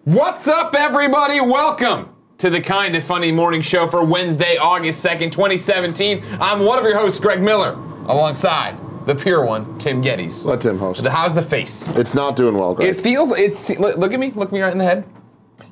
What's up, everybody? Welcome to the Kinda Funny Morning Show for Wednesday, August 2nd, 2017. I'm one of your hosts, Greg Miller, alongside the pure one, Tim Gettys. Let Tim host. How's the face? It's not doing well, Greg. It feels, look at me, look me right in the head.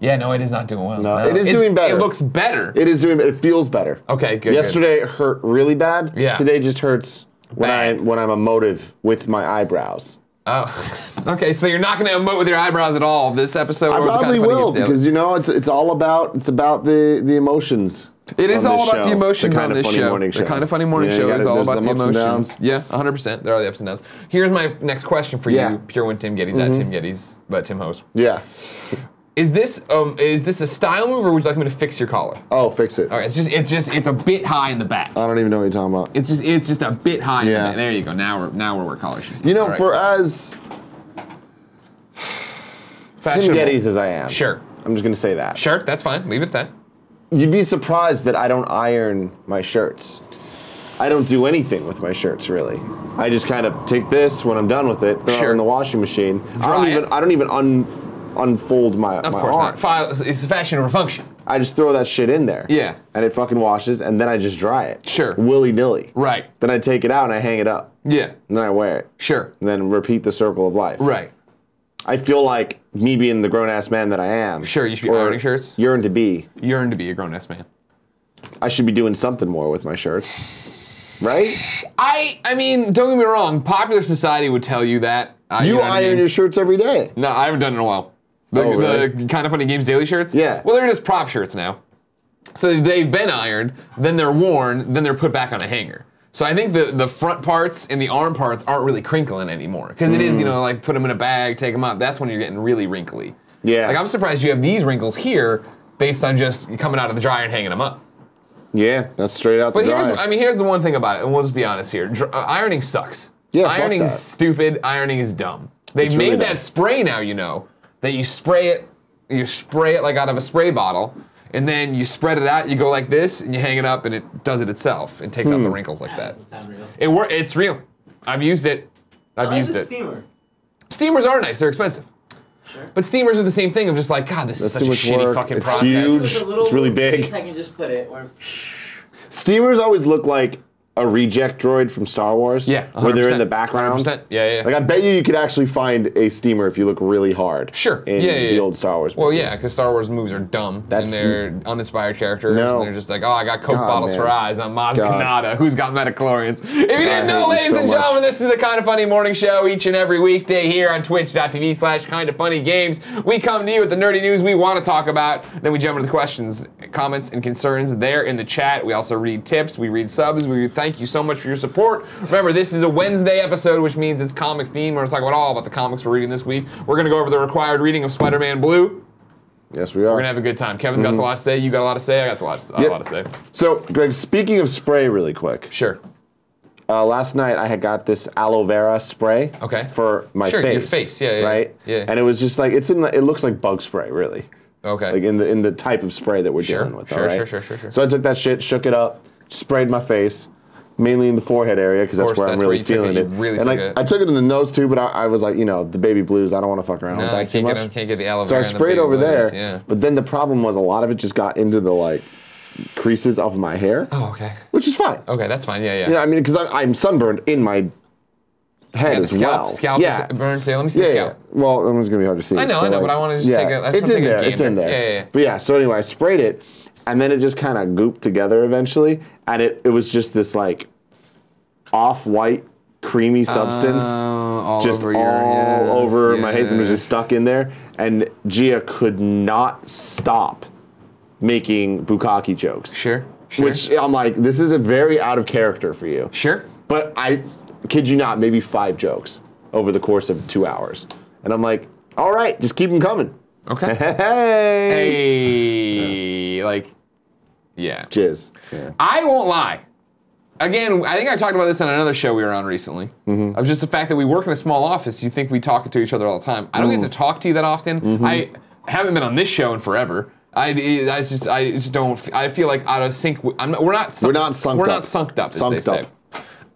Yeah, no, it is not doing well. No, it is doing better. It looks better. It is doing, it feels better. Okay, good. Yesterday it hurt really bad. Yeah. Today just hurts when I'm emotive with my eyebrows. Oh, okay, so you're not going to emote with your eyebrows at all this episode? I probably will, because you know, it's all about, the emotions. It is all about the emotions on this show. The Kind of Funny Morning Show is all about the emotions. Yeah, 100%. There are the ups and downs. Here's my next question for you, pure one Tim Gettys, at Tim Gettys, let Tim host. Yeah. Is this a style move, or would you like me to fix your collar? Oh, fix it. All right, it's a bit high in the back. I don't even know what you're talking about. It's just a bit high in the back. There you go. Now we're where collar should be. You know, for as Tim Gettys as I am. Sure. I'm just gonna say that. Sure, that's fine. Leave it at that. You'd be surprised that I don't iron my shirts. I don't do anything with my shirts, really. I just kind of take this when I'm done with it, throw it in the washing machine. I don't even unfold my arms. Of course not. It's a fashion over function. I just throw that shit in there. Yeah. And it fucking washes, and then I just dry it. Sure. Willy-nilly. Right. Then I take it out and I hang it up. Yeah. And then I wear it. Sure. And then repeat the circle of life. Right. I feel like me being the grown-ass man that I am. Sure, you should be ironing shirts. Yearn to be a grown-ass man. I should be doing something more with my shirts. Right? I mean, don't get me wrong, popular society would tell you that. You iron your shirts every day. No, I haven't done it in a while. Really? The Kinda Funny Games daily shirts? Yeah. Well, they're just prop shirts now. So they've been ironed, then they're worn, then they're put back on a hanger. So I think the front parts and the arm parts aren't really crinkling anymore. Because it is, you know, like put them in a bag, take them out. That's when you're getting really wrinkly. Yeah. Like I'm surprised you have these wrinkles here based on just coming out of the dryer and hanging them up. Yeah, that's straight out the dryer. But here's the one thing about it, and we'll just be honest here. Ironing sucks. Yeah, ironing is stupid. Ironing is dumb. They've really made that spray now, you know, that you spray it like out of a spray bottle, and then you spread it out, you go like this, and you hang it up, and it does it itself, and takes out the wrinkles like that. Doesn't sound real. It's real. I've used it. I've used it. Steamer. Steamers are nice. They're expensive. Sure. But steamers are the same thing of just like, God, this is such a shitty fucking process. Huge. It's really big. I can just put it where. Steamers always look like a reject droid from Star Wars. Yeah, 100%. Where they're in the background. 100%. Yeah. Like I bet you could actually find a steamer if you look really hard. Sure. In the old Star Wars movies. Well, yeah, because Star Wars movies are dumb and they're uninspired characters. No. And they're just like, oh, I got Coke bottles for eyes. I'm Maz Kanata. Who's got metachlorians? If you didn't know, ladies and gentlemen, this is the Kinda Funny Morning Show each and every weekday here on twitch.tv/kindafunnygames. We come to you with the nerdy news we want to talk about. Then we jump into the questions, comments, and concerns there in the chat. We also read tips. We read subs. We thank you so much for your support. Remember, this is a Wednesday episode, which means it's comic theme. We're going to talk about the comics we're reading this week. We're going to go over the required reading of Spider-Man Blue. Yes, we are. We're going to have a good time. Kevin's got a lot to say. You got a lot to say. I got a lot to say. So, Greg, speaking of spray really quick. Sure. Last night I had got this aloe vera spray for my face. Your face, yeah. Right? Yeah. And it was just like, it looks like bug spray, really. Okay. Like in the type of spray that we're dealing with, all right? Sure. So I took that shit, shook it up, sprayed my face, mainly in the forehead area, because that's where I'm really feeling it. And I took it in the nose too, but I was like, you know, the baby blues, I don't want to fuck around with that too much. Can't get the aloe vera. So I sprayed over there, but then the problem was a lot of it just got into the like creases of my hair. Oh, okay. Which is fine. Okay, that's fine, yeah. You know, I mean, because I'm sunburned in my head as well. Scalp is burned too. Let me see the scalp. Well, it's going to be hard to see. I know, but I want to just take a It's in there, it's in there. Yeah. But yeah, so anyway, I sprayed it, and then it just kind of gooped together eventually, and it was just this like off-white creamy substance all just over all over my face, and was just stuck in there, and Gia could not stop making bukkake jokes. Sure. Which I'm like, this is a very out of character for you. Sure. But I kid you not, maybe 5 jokes over the course of 2 hours. And I'm like, all right, just keep them coming. Okay. Hey. Like, yeah. Jizz. Yeah. I won't lie. Again, I think I talked about this on another show we were on recently. Of just the fact that we work in a small office, you think we talk to each other all the time. I don't get to talk to you that often. I haven't been on this show in forever. I just don't. I feel like out of sync. We're not sunked up. As they say.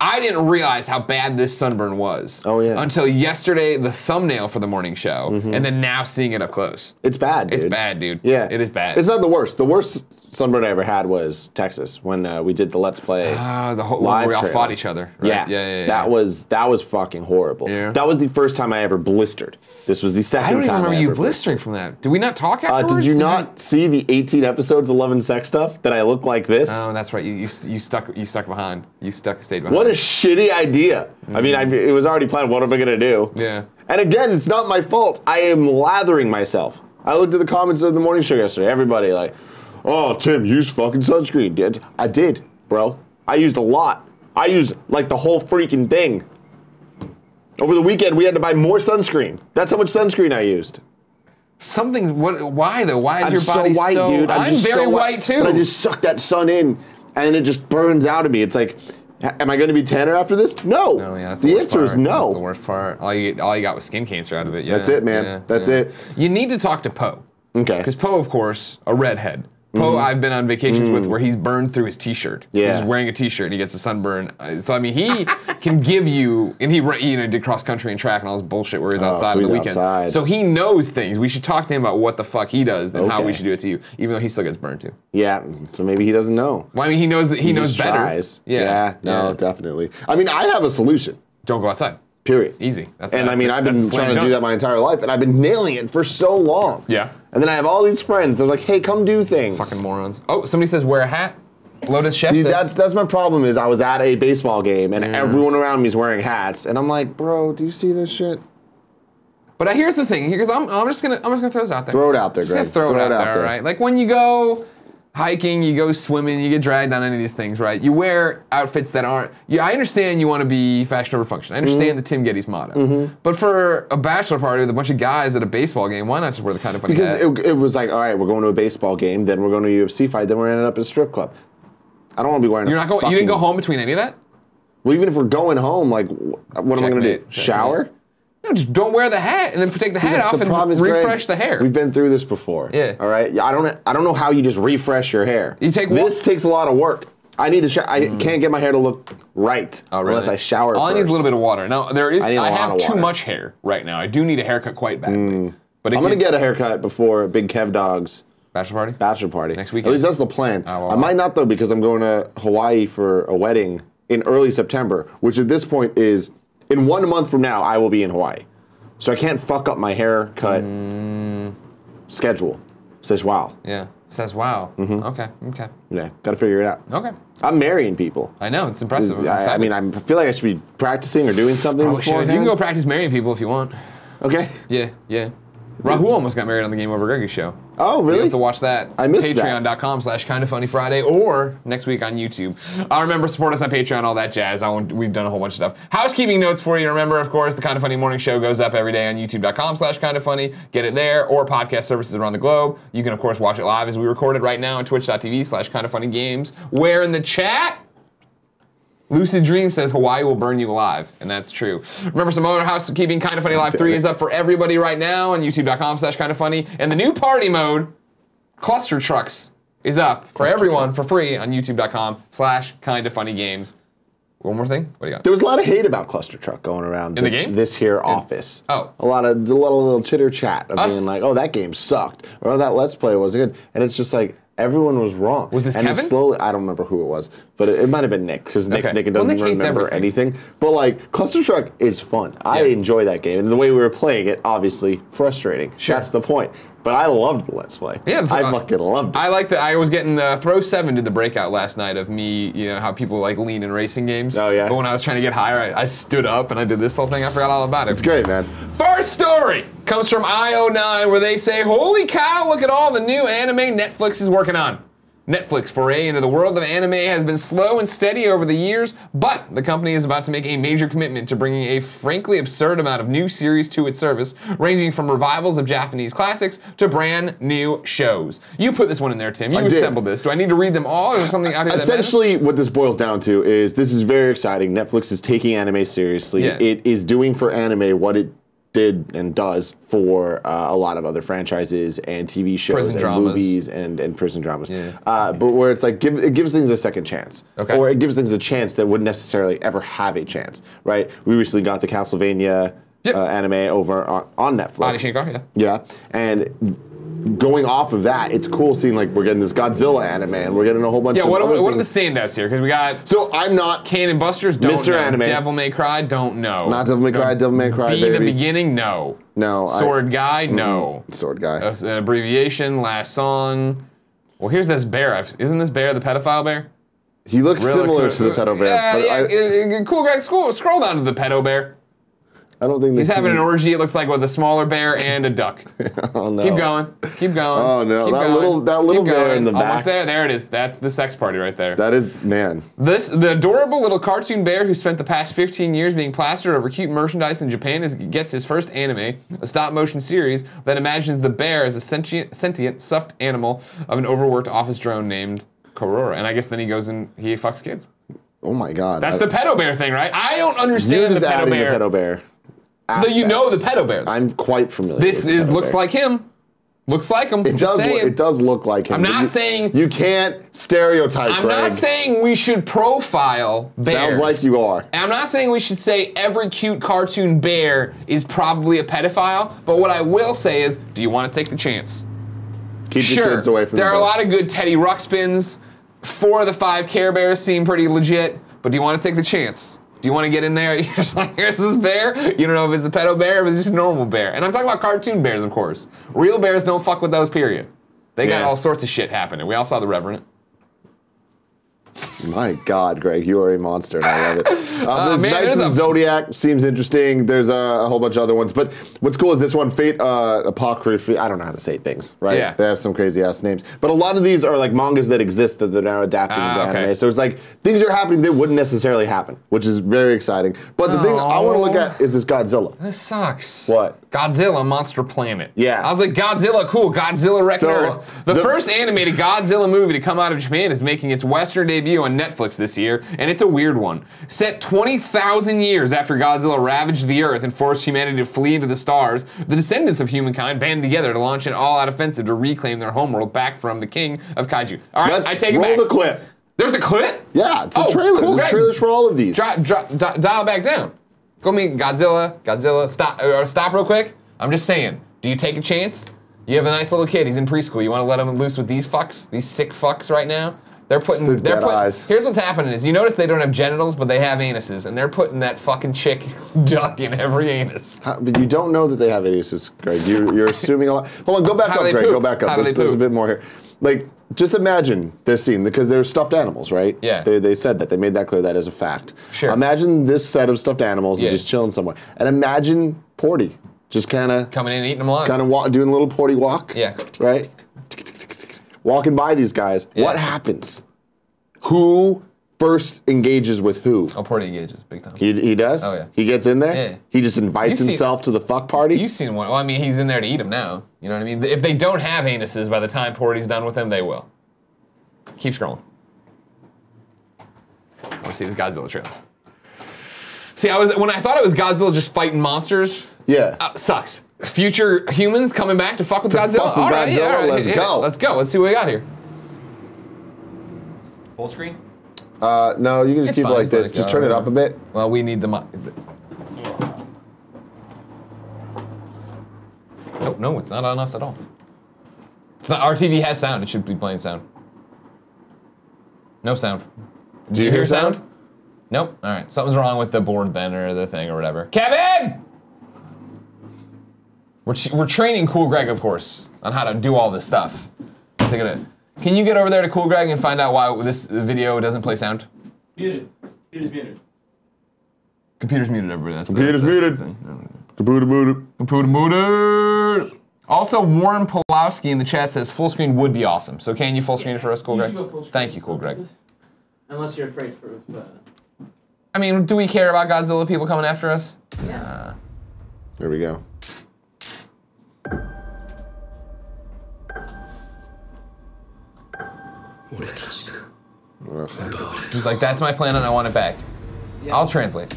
I didn't realize how bad this sunburn was. Oh, yeah. Until yesterday, the thumbnail for the morning show, and then now seeing it up close. It's bad, dude. It's bad, dude. Yeah. It is bad. It's not the worst. The worst sunburn I ever had was Texas when we did the Let's Play the whole live where we all trailer. fought each other. Right? Yeah. That was fucking horrible. Yeah. That was the first time I ever blistered. This was the second I don't even time remember I you ever blistering from that. Did we not talk afterwards? Did you not see the 18 episodes of Love and Sex stuff that I look like this? Oh, that's right. You stuck behind. You stayed behind. What a shitty idea. I mean, it was already planned. What am I gonna do? Yeah. And again, it's not my fault. I am lathering myself. I looked at the comments of the morning show yesterday. Everybody like, oh, Tim, use fucking sunscreen, dude. I did, bro. I used a lot. I used like the whole freaking thing. Over the weekend, we had to buy more sunscreen. That's how much sunscreen I used. Why though? Why is your body so white, dude? I'm just very so white too. But I just suck that sun in, and it just burns out of me. It's like, am I going to be tanner after this? No. No, yeah, that's the worst answer part. is no. That's the worst part. All you got was skin cancer out of it. Yeah, That's it, man. Yeah, That's yeah. it. You need to talk to Poe. Okay. Because Poe, of course, a redhead. Poe, I've been on vacations with where he's burned through his t-shirt. Yeah. He's wearing a t-shirt and he gets a sunburn. So, I mean, he can give you, and he did cross country and track and all this bullshit where he's outside on the weekends. Outside. So he knows things. We should talk to him about what the fuck he does and how we Okay. should do it to you, even though he still gets burned too. Yeah, so maybe he doesn't know. Well, I mean, he knows that he knows just better. Tries. Yeah. No, definitely. I mean, I have a solution. Don't go outside. Period. Easy. I've been trying to do that my entire life, and I've been nailing it for so long. Yeah. And then I have all these friends. They're like, "Hey, come do things." Fucking morons. Oh, somebody says wear a hat. Lotus Chef See, says. that's my problem. Is I was at a baseball game and everyone around me is wearing hats, and I'm like, "Bro, do you see this shit?" But here's the thing, because I'm just gonna throw this out there. Throw it out there, Just gonna Greg. throw it out there, all right? Like when you go hiking, you go swimming, you get dragged on any of these things, right? You wear outfits that aren't. I understand you want to be fashion over function. I understand the Tim Gettys motto. But for a bachelor party with a bunch of guys at a baseball game, why not just wear the kind of funny hat? Because it was like, all right, we're going to a baseball game, then we're going to a UFC fight, then we're ending up at a strip club. I don't want to be wearing. You're not going. You didn't go home between any of that? Well, even if we're going home, like, what am I going to do? Shower? No, just don't wear the hat and then take the hat off and refresh the hair. We've been through this before. Yeah. All right. I don't know how you just refresh your hair. This takes a lot of work. I need to. I can't get my hair to look right unless I shower. All I need is a little bit of water. Now I have too water. much hair right now. I do need a haircut quite badly. But I'm gonna get a haircut before Big Kev Dog's bachelor party next weekend. At least that's the plan. I might not though because I'm going to Hawaii for a wedding in early September, which at this point is in 1 month from now I will be in Hawaii. So I can't fuck up my haircut schedule. Says wow. Yeah. Says wow. Okay. Yeah. Got to figure it out. Okay. I'm marrying people. I know. It's impressive. I mean, I feel like I should be practicing or doing something beforehand. You can go practice marrying people if you want. Okay. Yeah. Rahul almost got married on the Game Over Greggy show. Oh, really? You have to watch that. I missed that. Patreon.com/KindaFunnyFriday or next week on YouTube. Remember, support us on Patreon, all that jazz. We've done a whole bunch of stuff. Housekeeping notes for you. Remember, of course, the Kinda Funny Morning Show goes up every day on YouTube.com/KindaFunny. Get it there, or podcast services around the globe. You can, of course, watch it live as we record it right now on Twitch.tv/KindaFunnyGames. Where in the chat? Lucid Dream says Hawaii will burn you alive, and that's true. Remember, some other Housekeeping Kinda Funny Live 3 is up for everybody right now on youtube.com/KindaFunny, and the new party mode, Cluster Trucks, is up for everyone for free on youtube.com/KindaFunnyGames. One more thing? What do you got? There was a lot of hate about Cluster Truck going around in the game? This here office. Oh. A lot of little chitter chat of being like, oh, that game sucked, or oh, that Let's Play wasn't good, and it's just like, everyone was wrong. Was this and Kevin? Slowly, I don't remember who it was, but it might have been Nick, because Nick doesn't Nick hates remember everything. anything. But like, Cluster Truck is fun. I enjoy that game, and the way we were playing it, obviously frustrating. Sure. That's the point. But I loved the Let's Play. Yeah, I fucking loved it. I like that. I was getting Throw 7 did the breakout last night of me, how people like lean in racing games. Oh, yeah. But when I was trying to get higher, I stood up and I did this whole thing. I forgot all about it. It's great, man. First story comes from IO9 where they say, holy cow, look at all the new anime Netflix is working on. Netflix foray into the world of anime has been slow and steady over the years, but the company is about to make a major commitment to bringing a frankly absurd amount of new series to its service, ranging from revivals of Japanese classics to brand new shows. You put this one in there, Tim. You assembled this. Do I need to read them all, or is there something out here that Essentially, what this boils down to is this is very exciting. Netflix is taking anime seriously. Yeah. It is doing for anime what it did and does for a lot of other franchises and TV shows Prison and dramas. movies and prison dramas. Yeah. But where it's like it gives things a second chance, Okay. or it gives things a chance that wouldn't necessarily ever have a chance, right? We recently got the Castlevania anime over on Netflix. Body Shinko, Yeah, and going off of that, it's cool seeing like we're getting this Godzilla anime and we're getting a whole bunch of what other are the things. standouts here? Because we got So I'm not Cannon Busters, don't Mr. know. Anime. Devil May Cry, don't know. Not Devil May Cry, Devil May Cry, Be the baby. Beginning, no. No. Sword Guy, no. Sword Guy. An abbreviation, last song. Well, here's this bear. Isn't this bear the pedophile bear? He looks Really similar cool. to the pedo bear. But Cool, Greg, scroll down to the pedo bear. I don't think He's having an orgy, it looks like, with a smaller bear and a duck. Oh no. Keep going. Keep going. Oh, no. Keep That going. little Keep bear going. in the Almost back. there. There it is. That's the sex party right there. That is, man. The adorable little cartoon bear who spent the past 15 years being plastered over cute merchandise in Japan gets his first anime, a stop-motion series that imagines the bear as a sentient, stuffed animal of an overworked office drone named Korora. And I guess then he goes and he fucks kids. Oh my God. That's the pedo bear thing, right? I don't You're understand just the pedo adding bear. the pedo bear. But you know the pedo bear. I'm quite familiar. This with the pedo looks bear. like him. Looks like him. It Just does. saying. It does look like him. I'm but not you- saying- you can't stereotype. I'm Greg. not saying we should profile bears. Sounds like you are. And I'm not saying we should say every cute cartoon bear is probably a pedophile, but what I will say is, do you want to take the chance? Keep Sure. your kids away from There the are a bear. lot of good Teddy Ruxpins. 4 of the 5 Care Bears seem pretty legit, but do you want to take the chance? Do you want to get in there? You're just like, here's this bear. You don't know if it's a pedo bear or if it's just a normal bear. And I'm talking about cartoon bears, of course. Real bears don't fuck with those, period. They got Yeah. all sorts of shit happening. We all saw The Revenant. My God, Greg, you are a monster, and I love it. This man, Knights there's of Zodiac seems interesting. There's a whole bunch of other ones, but what's cool is this one, Fate Apocryphy. I don't know how to say things, right? Yeah. They have some crazy ass names, but a lot of these are like mangas that exist that they're now adapting into okay. anime. So it's like things are happening that wouldn't necessarily happen, which is very exciting. But the thing I want to look at is this Godzilla. This sucks. What? Godzilla Monster Planet. Yeah. I was like, Godzilla, cool. Godzilla wrecking So, Earth. The first animated Godzilla movie to come out of Japan is making its Western debut on Netflix this year, and it's a weird one. Set 20,000 years after Godzilla ravaged the Earth and forced humanity to flee into the stars, the descendants of humankind band together to launch an all-out offensive to reclaim their homeworld back from the king of kaiju. All right, I take it roll back. the clip. There's a clip? Yeah, it's a Oh, trailer. cool, There's great. trailers for all of these. Dial back down. Go meet Godzilla, stop real quick. I'm just saying, do you take a chance? You have a nice little kid, he's in preschool. You want to let him loose with these fucks, these sick fucks right now? They're putting, dead eyes. Here's what's happening is, you notice they don't have genitals, but they have anuses, and they're putting that fucking chick duck in every anus. But you don't know that they have anuses, Greg. You're assuming a lot. Hold on, go back How do up, they Greg. poop? Go back How up. do they There's a poop? bit more here. Like, just imagine this scene, because they're stuffed animals, right? Yeah. They said that. They made that clear. That is a fact. Sure. Imagine this set of stuffed animals Yeah. is just chilling somewhere. And imagine Porty just kind of Coming in and eating them alive. doing a little Porty walk. Yeah. Right? Walking by these guys. Yeah. What happens? Who first engages with who? Oh, Porty engages, big time. He does? Oh, yeah. He gets in there? Yeah. He just invites You've seen- himself to the fuck party? You've seen one. Well, I mean, he's in there to eat them now. You know what I mean? If they don't have anuses by the time Porty's done with them, they will. Keep scrolling. I want to see this Godzilla trailer. See, when I thought it was Godzilla just fighting monsters, Yeah. sucks. Future humans coming back to fuck with Godzilla? fuck with All right, Godzilla, yeah, all right, let's yeah, go. Let's go. Let's see what we got here. Full screen? No, you can just It's keep fine, it like just let this. it Just go, turn it yeah. up a bit. Well, we need the No, it's not on us at all. It's not. Our TV has sound. It should be playing sound. No sound. Do you hear sound? Nope. All right. Something's wrong with the board then, or the thing, or whatever. Kevin! We're training Cool Greg, of course, on how to do all this stuff. So can you get over there to Cool Greg and find out why this video doesn't play sound? Muted. Computer's muted. Computer's muted, everybody. That's Computer's the muted. thing. Computer muted. Computer muted. Also, Warren Pulowski in the chat says full screen would be awesome. So can you full screen it for us, Cool You Greg? should go full screen. Thank you, Cool Greg. Unless you're afraid for. I mean, do we care about Godzilla people coming after us? Nah. There we go. Ugh. He's like, that's my plan and I want it back. I'll translate.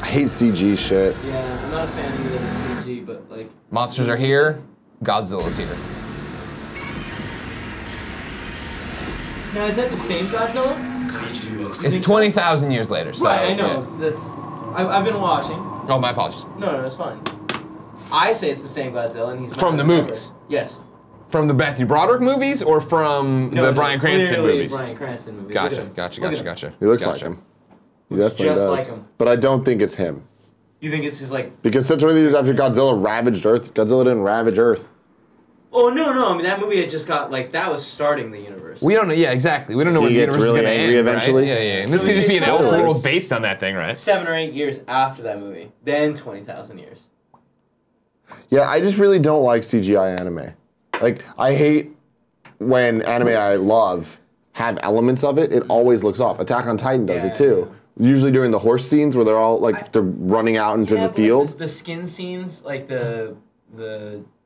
I hate CG shit. Yeah, I'm not a fan of the CG, but like... Monsters are here. Godzilla's here. Now, is that the same Godzilla? It's 20,000 years later, so... Right, I know. Yeah. That's, I've been watching. Oh, my apologies. No, it's fine. I say it's the same Godzilla, and he's... From the movies? Yes. From the Matthew Broderick movies, or from the Bryan Cranston movies? Bryan Cranston movies. Gotcha. He looks like him. He definitely just does. like him. But I don't think it's him. You think it's his, like... Because such many years after Godzilla ravaged Earth, Godzilla didn't ravage Earth. Oh, no. I mean, that movie had just got, like, that was starting the universe. We don't know. Yeah, exactly. We don't know when the gets universe really is going to angry end, eventually. Right? Yeah. And this So could just be an it's Elseworld like- based on that thing, right? 7 or 8 years after that movie. Then 20,000 years. Yeah, I just really don't like CGI anime. Like, I hate when anime I love have elements of it. It always looks off. Attack on Titan does it too. Usually during the horse scenes where they're all like they're running out into the but, like, field. the skin scenes, like the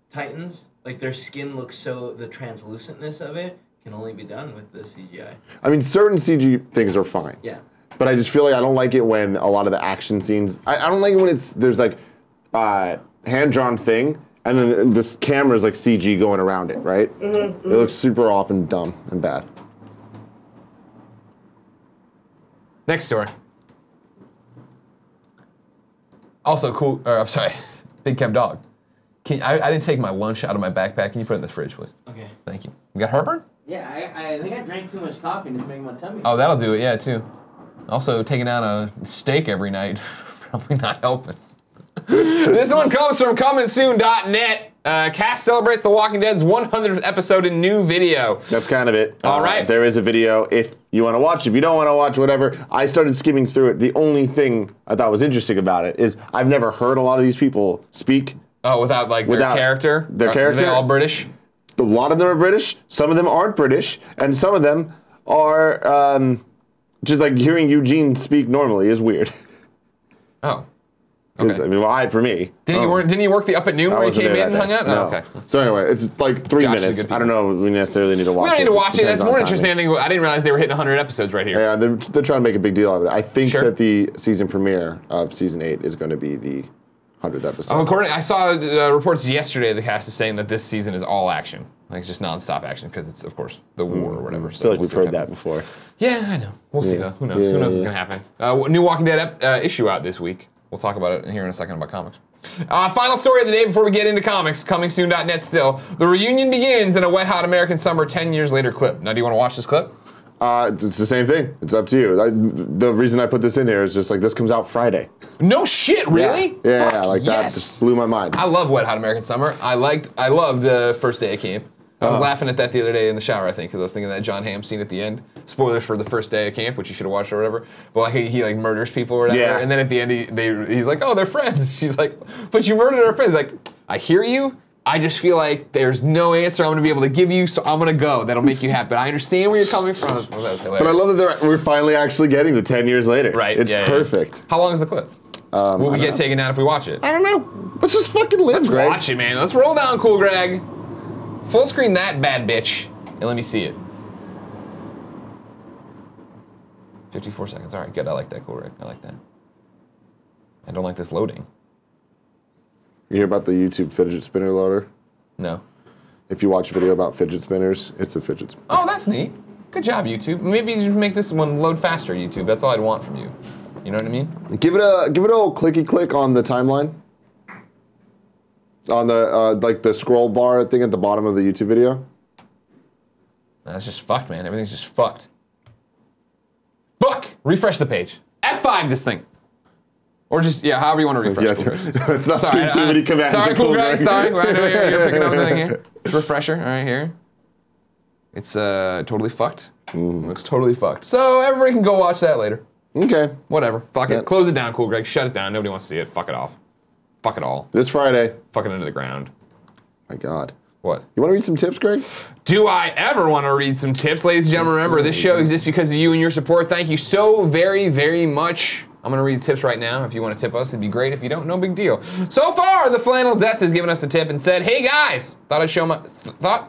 Titans, like their skin looks so, the translucentness of it can only be done with the CGI. I mean, certain CG things are fine. Yeah. But I just feel like I don't like it when a lot of the action scenes. I don't like it when there's like hand-drawn thing, and then this camera's like CG going around it, right? It looks super off and dumb and bad. Next story. Also cool, I'm sorry, Big Kev Dog. I didn't take my lunch out of my backpack. Can you put it in the fridge, please? Okay. Thank you. You got heartburn? Yeah, I think I drank too much coffee and it's making my tummy. Oh, that'll do it, yeah, too. Also, taking out a steak every night, probably not helping. This one comes from comingsoon.net. Cast celebrates The Walking Dead's 100th episode in new video. That's kind of it. All right. There is a video if you want to watch. If you don't want to watch, whatever. I started skimming through it. The only thing I thought was interesting about it is I've never heard a lot of these people speak. Oh, without their character? Their character. Are they all British? A lot of them are British. Some of them aren't British. And some of them are just like hearing Eugene speak normally is weird. Oh. Okay. I mean, for me. Didn't you work the Up at Noon where he came in and hung out? No. Oh, okay. So anyway, it's like 3 Josh is a minutes. good I don't know if we necessarily need to watch it. We don't need to watch it. That's more Depends on interesting. timing. I didn't realize they were hitting 100 episodes right here. Yeah, they're trying to make a big deal of it. I think Sure. that the season premiere of season 8 is going to be the 100th episode. I saw reports yesterday. The cast is saying that this season is all action, like it's just nonstop action because it's of course the war or whatever. I feel like we've heard that before. Yeah, I know. We'll see though. Who knows? Who knows what's gonna happen? New Walking Dead issue out this week. We'll talk about it here in a second about comics. Final story of the day before we get into comics. Comingsoon.net still. The reunion begins in a wet, hot American summer 10 years later clip. Now, do you want to watch this clip? It's the same thing. It's up to you. The reason I put this in here is just like this comes out Friday. No shit, really? Yeah, like that yes. just blew my mind. I love Wet Hot American Summer. I loved First Day of Camp. I was laughing at that the other day in the shower, I think, because I was thinking of that John Hamm scene at the end. Spoilers for the First Day of Camp, which you should have watched or whatever. But like he like murders people or whatever, Yeah. and then at the end he's like, oh, they're friends. She's like, but you murdered our friends. Like, I hear you. I just feel like there's no answer I'm gonna be able to give you, so I'm gonna go. That'll make you happy. But I understand where you're coming from. That's hilarious. But I love that we're finally actually getting the 10 years later. Right. It's yeah, perfect. Yeah. How long is the clip? Will we get taken down if we watch it? I don't know. Let's just fucking live, Let's Greg. watch it, man. Let's roll down, Cool Greg. Full screen that bad bitch, and let me see it. 54 seconds. All right, good. I like that, Cool Greg. I like that. I don't like this loading. You hear about the YouTube fidget spinner loader? No. If you watch a video about fidget spinners, it's a fidget spinner. Oh, that's neat. Good job, YouTube. Maybe you should make this one load faster, YouTube. That's all I'd want from you. You know what I mean? Give it a little clicky click on the timeline. On the like the scroll bar thing at the bottom of the YouTube video. That's just fucked, man. Everything's just fucked. Fuck! Refresh the page. F5 this thing. Or just, yeah, however you want to refresh. Yeah, Cool Greg. let's not scream too many commands. Sorry, at Cool Greg. Sorry. I know you're Greg. picking up the thing here. Refresher, all right, here. It's totally fucked. Looks totally fucked. So everybody can go watch that later. Okay. Whatever. Fuck Yeah. it. Close it down, Cool Greg. Shut it down. Nobody wants to see it. Fuck it off. Fuck it all. This Friday. Fuck it into the ground. My God. What? You want to read some tips, Greg? Do I ever want to read some tips? Ladies and gentlemen, remember, this show exists because of you and your support. Thank you so very, very much. I'm going to read tips right now. If you want to tip us, it'd be great. If you don't, no big deal. So far, the Flannel Death has given us a tip and said, hey guys, thought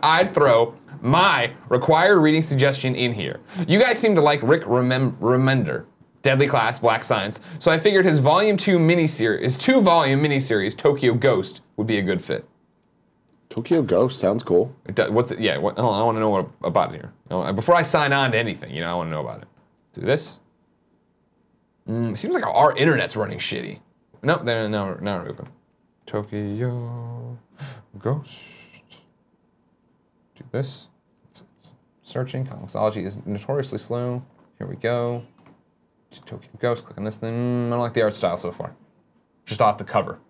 I'd throw my required reading suggestion in here. You guys seem to like Rick Remender. Deadly Class, Black Science. So I figured his volume 2 miniseries, his 2-volume miniseries, Tokyo Ghost, would be a good fit. Tokyo Ghost sounds cool. What's it? Yeah. Hold on, I want to know what about it here. Before I sign on to anything, I want to know about it. Do this. Seems like our internet's running shitty. Nope. Now we're open. Tokyo Ghost. Do this. Searching. Comicsology is notoriously slow. Here we go. Tokyo Ghost. Click on this thing. I don't like the art style so far. Just off the cover.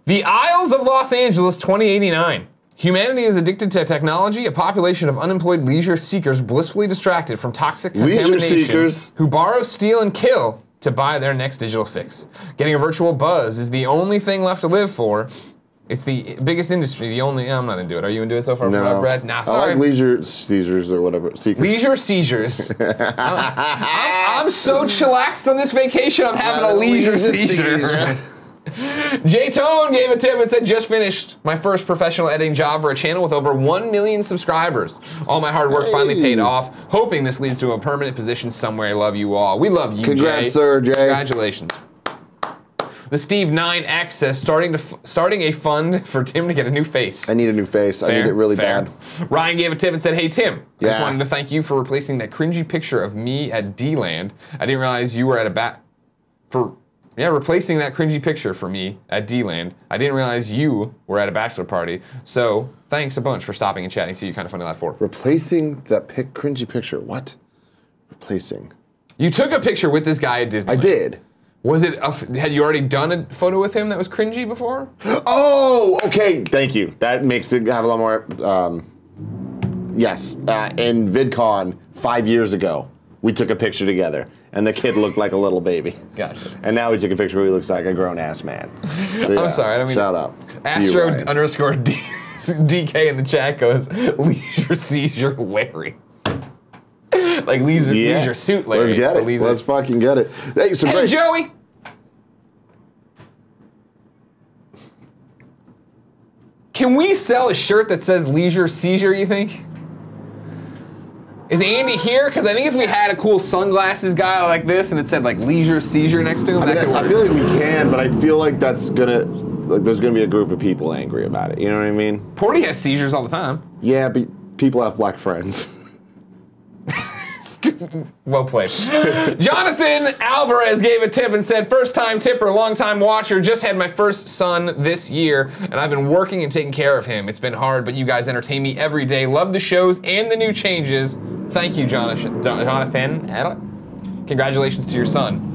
The Isles of Los Angeles 2089. Humanity is addicted to technology, a population of unemployed leisure seekers blissfully distracted from toxic contamination who borrow, steal, and kill to buy their next digital fix. Getting a virtual buzz is the only thing left to live for. It's the biggest industry, I'm not into it. Are you into it so far? No. Brad? Nah, sorry. I like leisure seizures or whatever. Seekers. Leisure seizures. I'm so chillaxed on this vacation, I'm having a leisure seizure. J-Tone gave a tip and said, just finished my first professional editing job for a channel with over 1 million subscribers. All my hard work finally paid off. Hoping this leads to a permanent position somewhere. I love you all. We love you, Congrats, Jay. sir, Jay. Congratulations. The Steve 9X says, starting a fund for Tim to get a new face. I need a new face. I need it really bad. Ryan gave a tip and said, hey, Tim, I just wanted to thank you for replacing that cringy picture of me at D-Land. I didn't realize you were at replacing that cringy picture for me at D-Land. I didn't realize you were at a bachelor party. So thanks a bunch for stopping and chatting. See you kind of funny live for. Replacing that cringy picture. What? Replacing. You took a picture with this guy at Disneyland. I did. Was it, had you already done a photo with him that was cringy before? Oh, okay. Thank you. That makes it have a lot more, yes. In VidCon 5 years ago, we took a picture together. And the kid looked like a little baby. Gotcha. And now we took a picture where he looks like a grown-ass man. So, I'm sorry, I don't mean... Shout out Astro_DK in the chat goes, leisure seizure Larry. Like leisure suit Larry. Let's get it. Let's fucking get it. Hey, so hey Joey! Can we sell a shirt that says leisure seizure, you think? Is Andy here? Because I think if we had a cool sunglasses guy like this and it said like leisure seizure next to him, that could work. I feel like we can, but I feel like there's gonna be a group of people angry about it. You know what I mean? Porty has seizures all the time. Yeah, but people have black friends. Well played. Jonathan Alvarez gave a tip and said, first time tipper, long time watcher, just had my first son this year, and I've been working and taking care of him. It's been hard, but you guys entertain me every day. Love the shows and the new changes. Thank you, Jonathan. Congratulations to your son.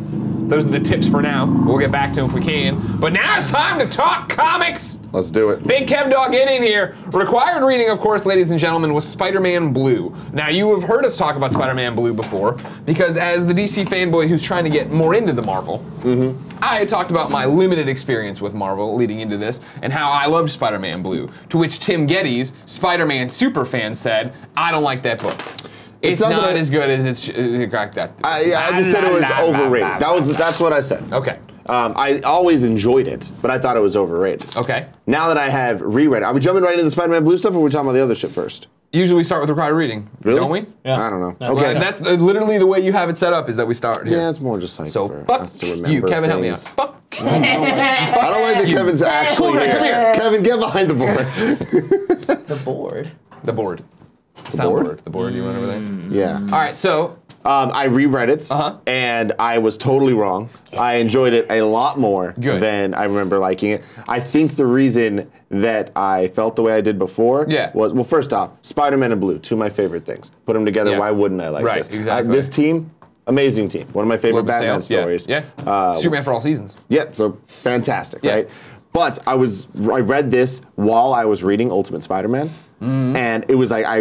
Those are the tips for now. We'll get back to them if we can. But now it's time to talk comics. Let's do it. Big Kev Dog in here. Required reading, of course, ladies and gentlemen, was Spider-Man Blue. Now, you have heard us talk about Spider-Man Blue before, because as the DC fanboy who's trying to get more into the Marvel, I had talked about my limited experience with Marvel leading into this, and how I loved Spider-Man Blue, to which Tim Gettys, Spider-Man superfan, said, I don't like that book. It's not as good as it's cracked that. I just said it was overrated. That's what I said. Okay. I always enjoyed it, but I thought it was overrated. Okay. Now that I have reread it, are we jumping right into the Spider-Man Blue stuff, or are we talking about the other shit first? Usually we start with required reading, really? Don't we? Yeah. I don't know. Okay. Okay. Well, that's literally the way you have it set up, is that we start here. Yeah, it's more just like so for fuck us to remember you, Kevin. Help me out. things. Fuck. I don't like that Kevin's actually Come here. Kevin, get behind the board. The board. The board. Soundboard. The board you went over there. Yeah. All right. So. I reread it, and I was totally wrong. I enjoyed it a lot more than I remember liking it. I think the reason that I felt the way I did before was, well, first off, Spider-Man and Blue, two of my favorite things. Put them together, why wouldn't I like this? Right, exactly. This team, amazing team. One of my favorite Batman stories. Yeah. Superman for all seasons. Yeah, so fantastic, right? But I read this while I was reading Ultimate Spider-Man. And it was like I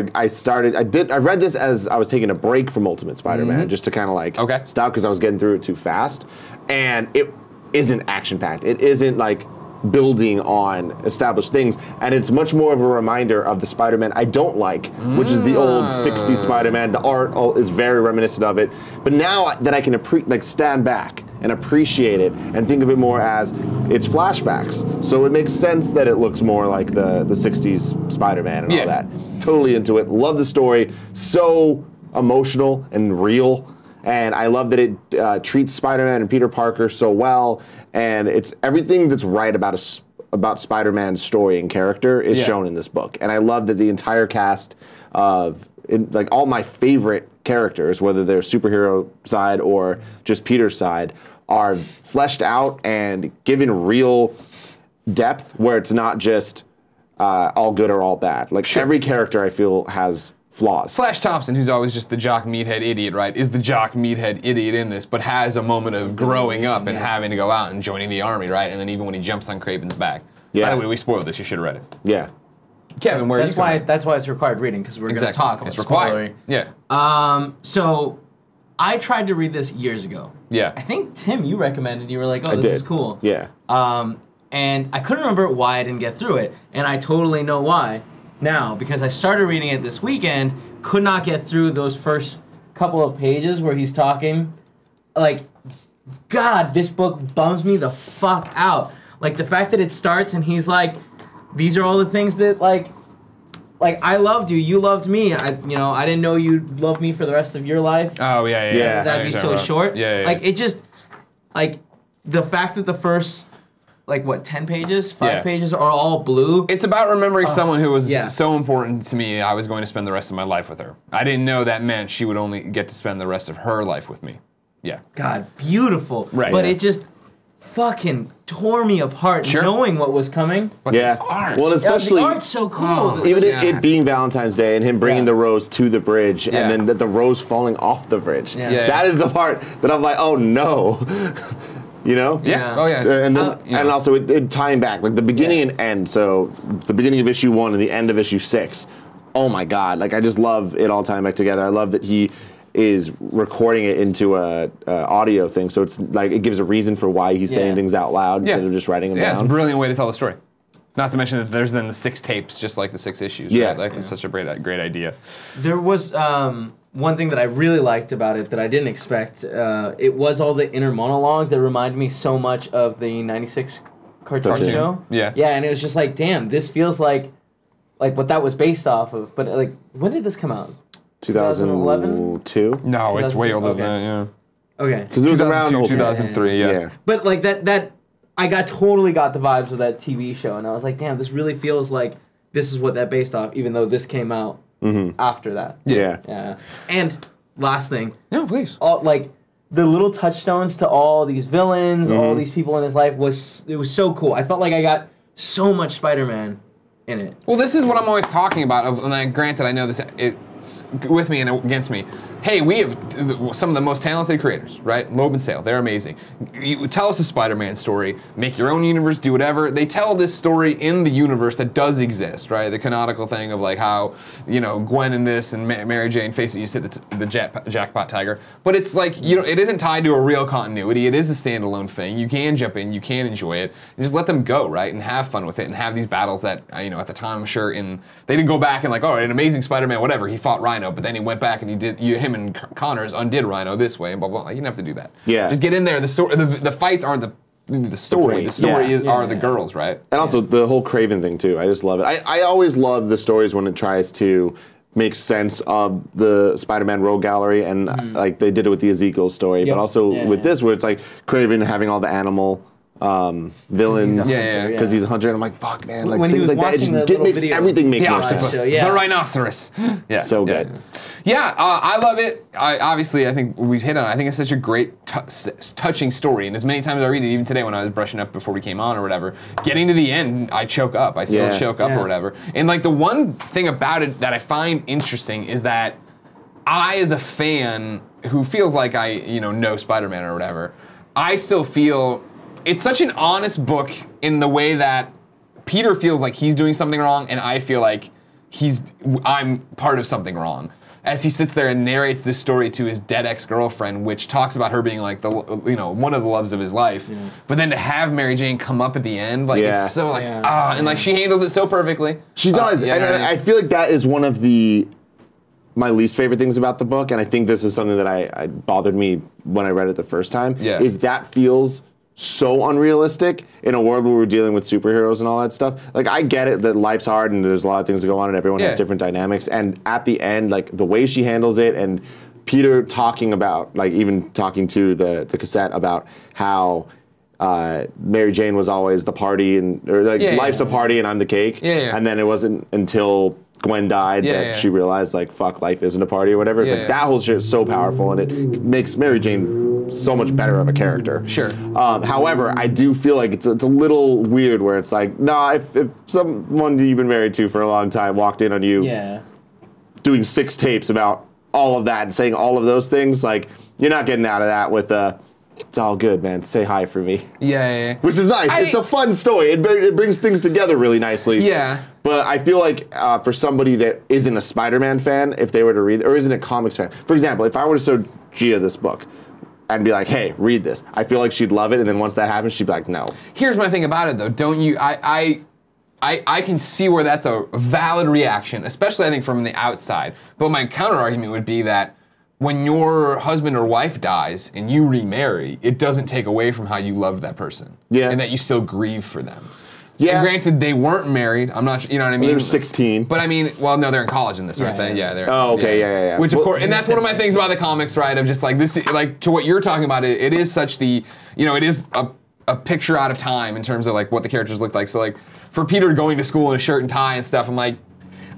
read this as I was taking a break from Ultimate Spider-Man, just to kind of like stop, because I was getting through it too fast. And it isn't action-packed. It isn't like building on established things, and it's much more of a reminder of the Spider-Man I don't like, which is the old 60s Spider-Man. The art is very reminiscent of it. But now that I can stand back and appreciate it and think of it more as it's flashbacks, so it makes sense that it looks more like the 60s Spider-Man and all that. Totally into it. Love the story. So emotional and real. And I love that it treats Spider-Man and Peter Parker so well, and it's everything that's right about Spider-Man's story and character is shown in this book. And I love that the entire cast of like all my favorite characters, whether they're superhero side or just Peter's side, are fleshed out and given real depth where it's not just all good or all bad. Like every character I feel has flaws. Flash Thompson, who's always just the jock meathead idiot, right, is the jock meathead idiot in this, but has a moment of growing up and having to go out and joining the army, right? And then even when he jumps on Craven's back. Yeah. By the way, we spoiled this. You should have read it. Yeah. Kevin, where that's are you why that's why it's required reading, because we're going to talk about it's required. Spoilery. Yeah. So I tried to read this years ago. Yeah. I think Tim, you recommended. You were like, "Oh, this is cool." Yeah. And I couldn't remember why I didn't get through it, and I totally know why now, because I started reading it this weekend. Could not get through those first couple of pages where he's talking. Like, God, this book bums me the fuck out. Like the fact that it starts and he's like, "These are all the things that like I loved you, you loved me. I didn't know you'd love me for the rest of your life." Oh yeah. That'd be so short. Yeah. Like it just, like the fact that the first, 10 pages, 5 pages are all blue. It's about remembering someone who was so important to me. I was going to spend the rest of my life with her. I didn't know that meant she would only get to spend the rest of her life with me. Yeah. God, beautiful. Right. But it just fucking tore me apart knowing what was coming. But this art. Well, especially the art's so cool. Even it being Valentine's Day and him bringing the rose to the bridge and then the rose falling off the bridge. That is the part that I'm like, oh no. You know? Yeah. Oh yeah. And then, and also it tying back, like the beginning and end. So the beginning of issue 1 and the end of issue 6. Oh my God! Like I just love it all tying back together. I love that he is recording it into a audio thing, so it's like it gives a reason for why he's saying things out loud instead of just writing them down. Yeah, it's a brilliant way to tell the story. Not to mention that there's then the 6 tapes, just like the 6 issues. Yeah, right? That's such a great idea. There was one thing that I really liked about it that I didn't expect. It was all the inner monologue that reminded me so much of the '96 cartoon show. Yeah. Yeah, and it was just like, damn, this feels like what that was based off of. But like, when did this come out? 2002? No, it's way older than that, yeah. Okay. Because it was around 2003, yeah. But like that I totally got the vibes of that TV show, and I was like, damn, this really feels like this is what that based off, even though this came out after that. Yeah. Yeah. And last thing. No, please. All like the little touchstones to all these villains, all these people in his life was so cool. I felt like I got so much Spider-Man in it. Well, this is what I'm always talking about. And granted, I know this. It's with me and against me. Hey, we have some of the most talented creators, right? Loeb and Sale, they're amazing. You tell us a Spider-Man story, make your own universe, do whatever. They tell this story in the universe that does exist, right? The canonical thing of like how, Gwen in this and Mary Jane face it, you said the jackpot tiger. But it's like, it isn't tied to a real continuity. It is a standalone thing. You can jump in, you can enjoy it, and just let them go, right? And have fun with it and have these battles that, at the time, I'm sure they didn't go back and like, oh, an Amazing Spider-Man, whatever, he fought Rhino, but then he went back and him and Connors undid Rhino this way, and blah, blah, blah. You didn't have to do that. Yeah. Just get in there. The fights aren't the story. The story are the girls, right? And also the whole Craven thing, too. I just love it. I always love the stories when it tries to make sense of the Spider-Man Rogue Gallery, and like they did it with the Ezekiel story, but also with this, where it's like Craven having all the animal villains because he's a hunter, and I'm like, fuck, man, like things like that. It just makes everything make more sense. The rhinoceros. Yeah, so good. Yeah, I love it. I think we hit on it. I think it's such a great, touching story, and as many times I read it, even today when I was brushing up before we came on or whatever, getting to the end, I choke up. I still choke up or whatever. And like the one thing about it that I find interesting is that I, as a fan who feels like I, know Spider-Man or whatever, I still feel it's such an honest book in the way that Peter feels like he's doing something wrong, and I feel like I'm part of something wrong. As he sits there and narrates this story to his dead ex-girlfriend, which talks about her being like one of the loves of his life. Yeah. But then to have Mary Jane come up at the end, like it's so like and like she handles it so perfectly. She does, and I feel like that is one of my least favorite things about the book, and I think this is something that I bothered me when I read it the first time. Yeah. Is that feels so unrealistic in a world where we're dealing with superheroes and all that stuff. Like, I get it that life's hard and there's a lot of things that go on and everyone has different dynamics. And at the end, like, the way she handles it and Peter talking about, like, even talking to the cassette about how Mary Jane was always the party, or like life's a party and I'm the cake. And then it wasn't until Gwen died that she realized, like, fuck, life isn't a party or whatever. It's like that whole shit is so powerful, and it makes Mary Jane so much better of a character. Sure. However, I do feel like it's a little weird where it's like, nah, if someone you've been married to for a long time walked in on you doing 6 tapes about all of that and saying all of those things, like, you're not getting out of that with it's all good, man. Say hi for me. Yeah. Which is nice. It's a fun story. It brings things together really nicely. Yeah. But I feel like for somebody that isn't a Spider-Man fan, if they were to read, or isn't a comics fan, for example, if I were to show Gia this book and be like, hey, read this, I feel like she'd love it. And then once that happens, she'd be like, no. Here's my thing about it, though. Don't you? I can see where that's a valid reaction, especially I think from the outside. But my counter argument would be that when your husband or wife dies and you remarry, it doesn't take away from how you loved that person. Yeah. And that you still grieve for them. Yeah. And granted, they weren't married. I'm not sure, you know what I mean? They're 16. But I mean, well, no, they're in college in this, aren't they? Yeah, they're. Oh, okay, yeah. Which, of course, and that's one of my things about the comics, right? Of just like this, like to what you're talking about, it is such the, it is a picture out of time in terms of like what the characters look like. So like for Peter going to school in a shirt and tie and stuff, I'm like,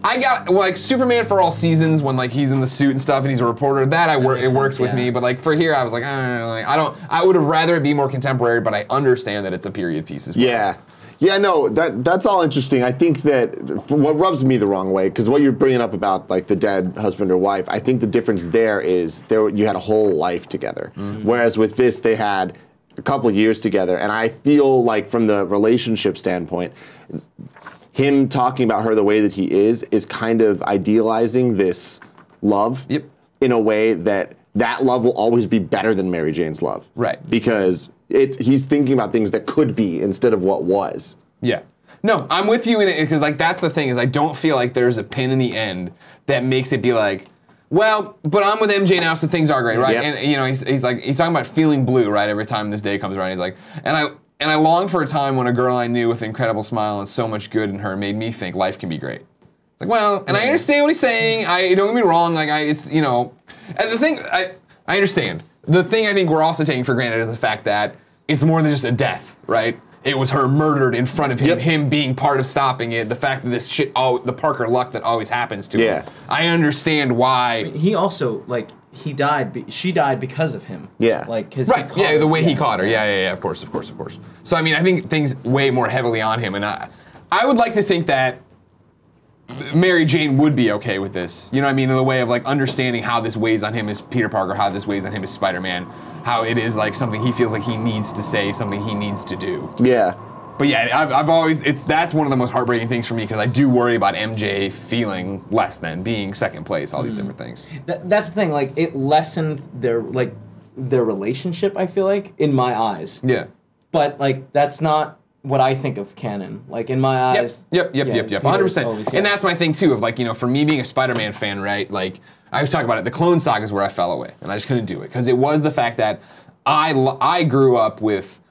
I got like Superman for all seasons when like he's in the suit and stuff and he's a reporter. It works with me. But like for here, I was like, I would have rather it be more contemporary. But I understand that it's a period piece as well. Yeah, no, that's all interesting. I think that what rubs me the wrong way, because what you're bringing up about like the dead husband or wife, I think the difference there is you had a whole life together, whereas with this they had a couple of years together, and I feel like from the relationship standpoint, him talking about her the way that he is kind of idealizing this love in a way that love will always be better than Mary Jane's love. Right. Because he's thinking about things that could be instead of what was. Yeah. No, I'm with you in it because like that's the thing is I don't feel like there's a pin in the end that makes it be like, well, but I'm with MJ now, so things are great, right? And he's talking about feeling blue, right? Every time this day comes around, he's like, and I long for a time when a girl I knew with an incredible smile and so much good in her made me think life can be great. It's like, well, and I understand what he's saying. Don't get me wrong. Like, and the thing, I understand. The thing I think we're also taking for granted is the fact that it's more than just a death, right? It was her murdered in front of him, him being part of stopping it, the fact that this shit, the Parker luck that always happens to him. I understand why. I mean, he also, like, she died because of him. Yeah. Like, cause right, the way he caught her. Yeah, of course. So, I mean, I think things weigh more heavily on him, and I would like to think that Mary Jane would be okay with this. You know what I mean? In the way of like understanding how this weighs on him as Peter Parker, how this weighs on him as Spider-Man, how it is like something he feels like he needs to say, something he needs to do. Yeah. But yeah, I've always, that's one of the most heartbreaking things for me because I do worry about MJ feeling less than, being second place, all these different things. That's the thing, like it lessened their relationship, I feel like, in my eyes. Yeah. But like that's not what I think of canon. Like in my eyes. Yep. 100%. And that's my thing too, of like, for me being a Spider-Man fan, right? Like I was talking about it, the Clone Saga is where I fell away, and I just couldn't do it because it was the fact that I grew up with.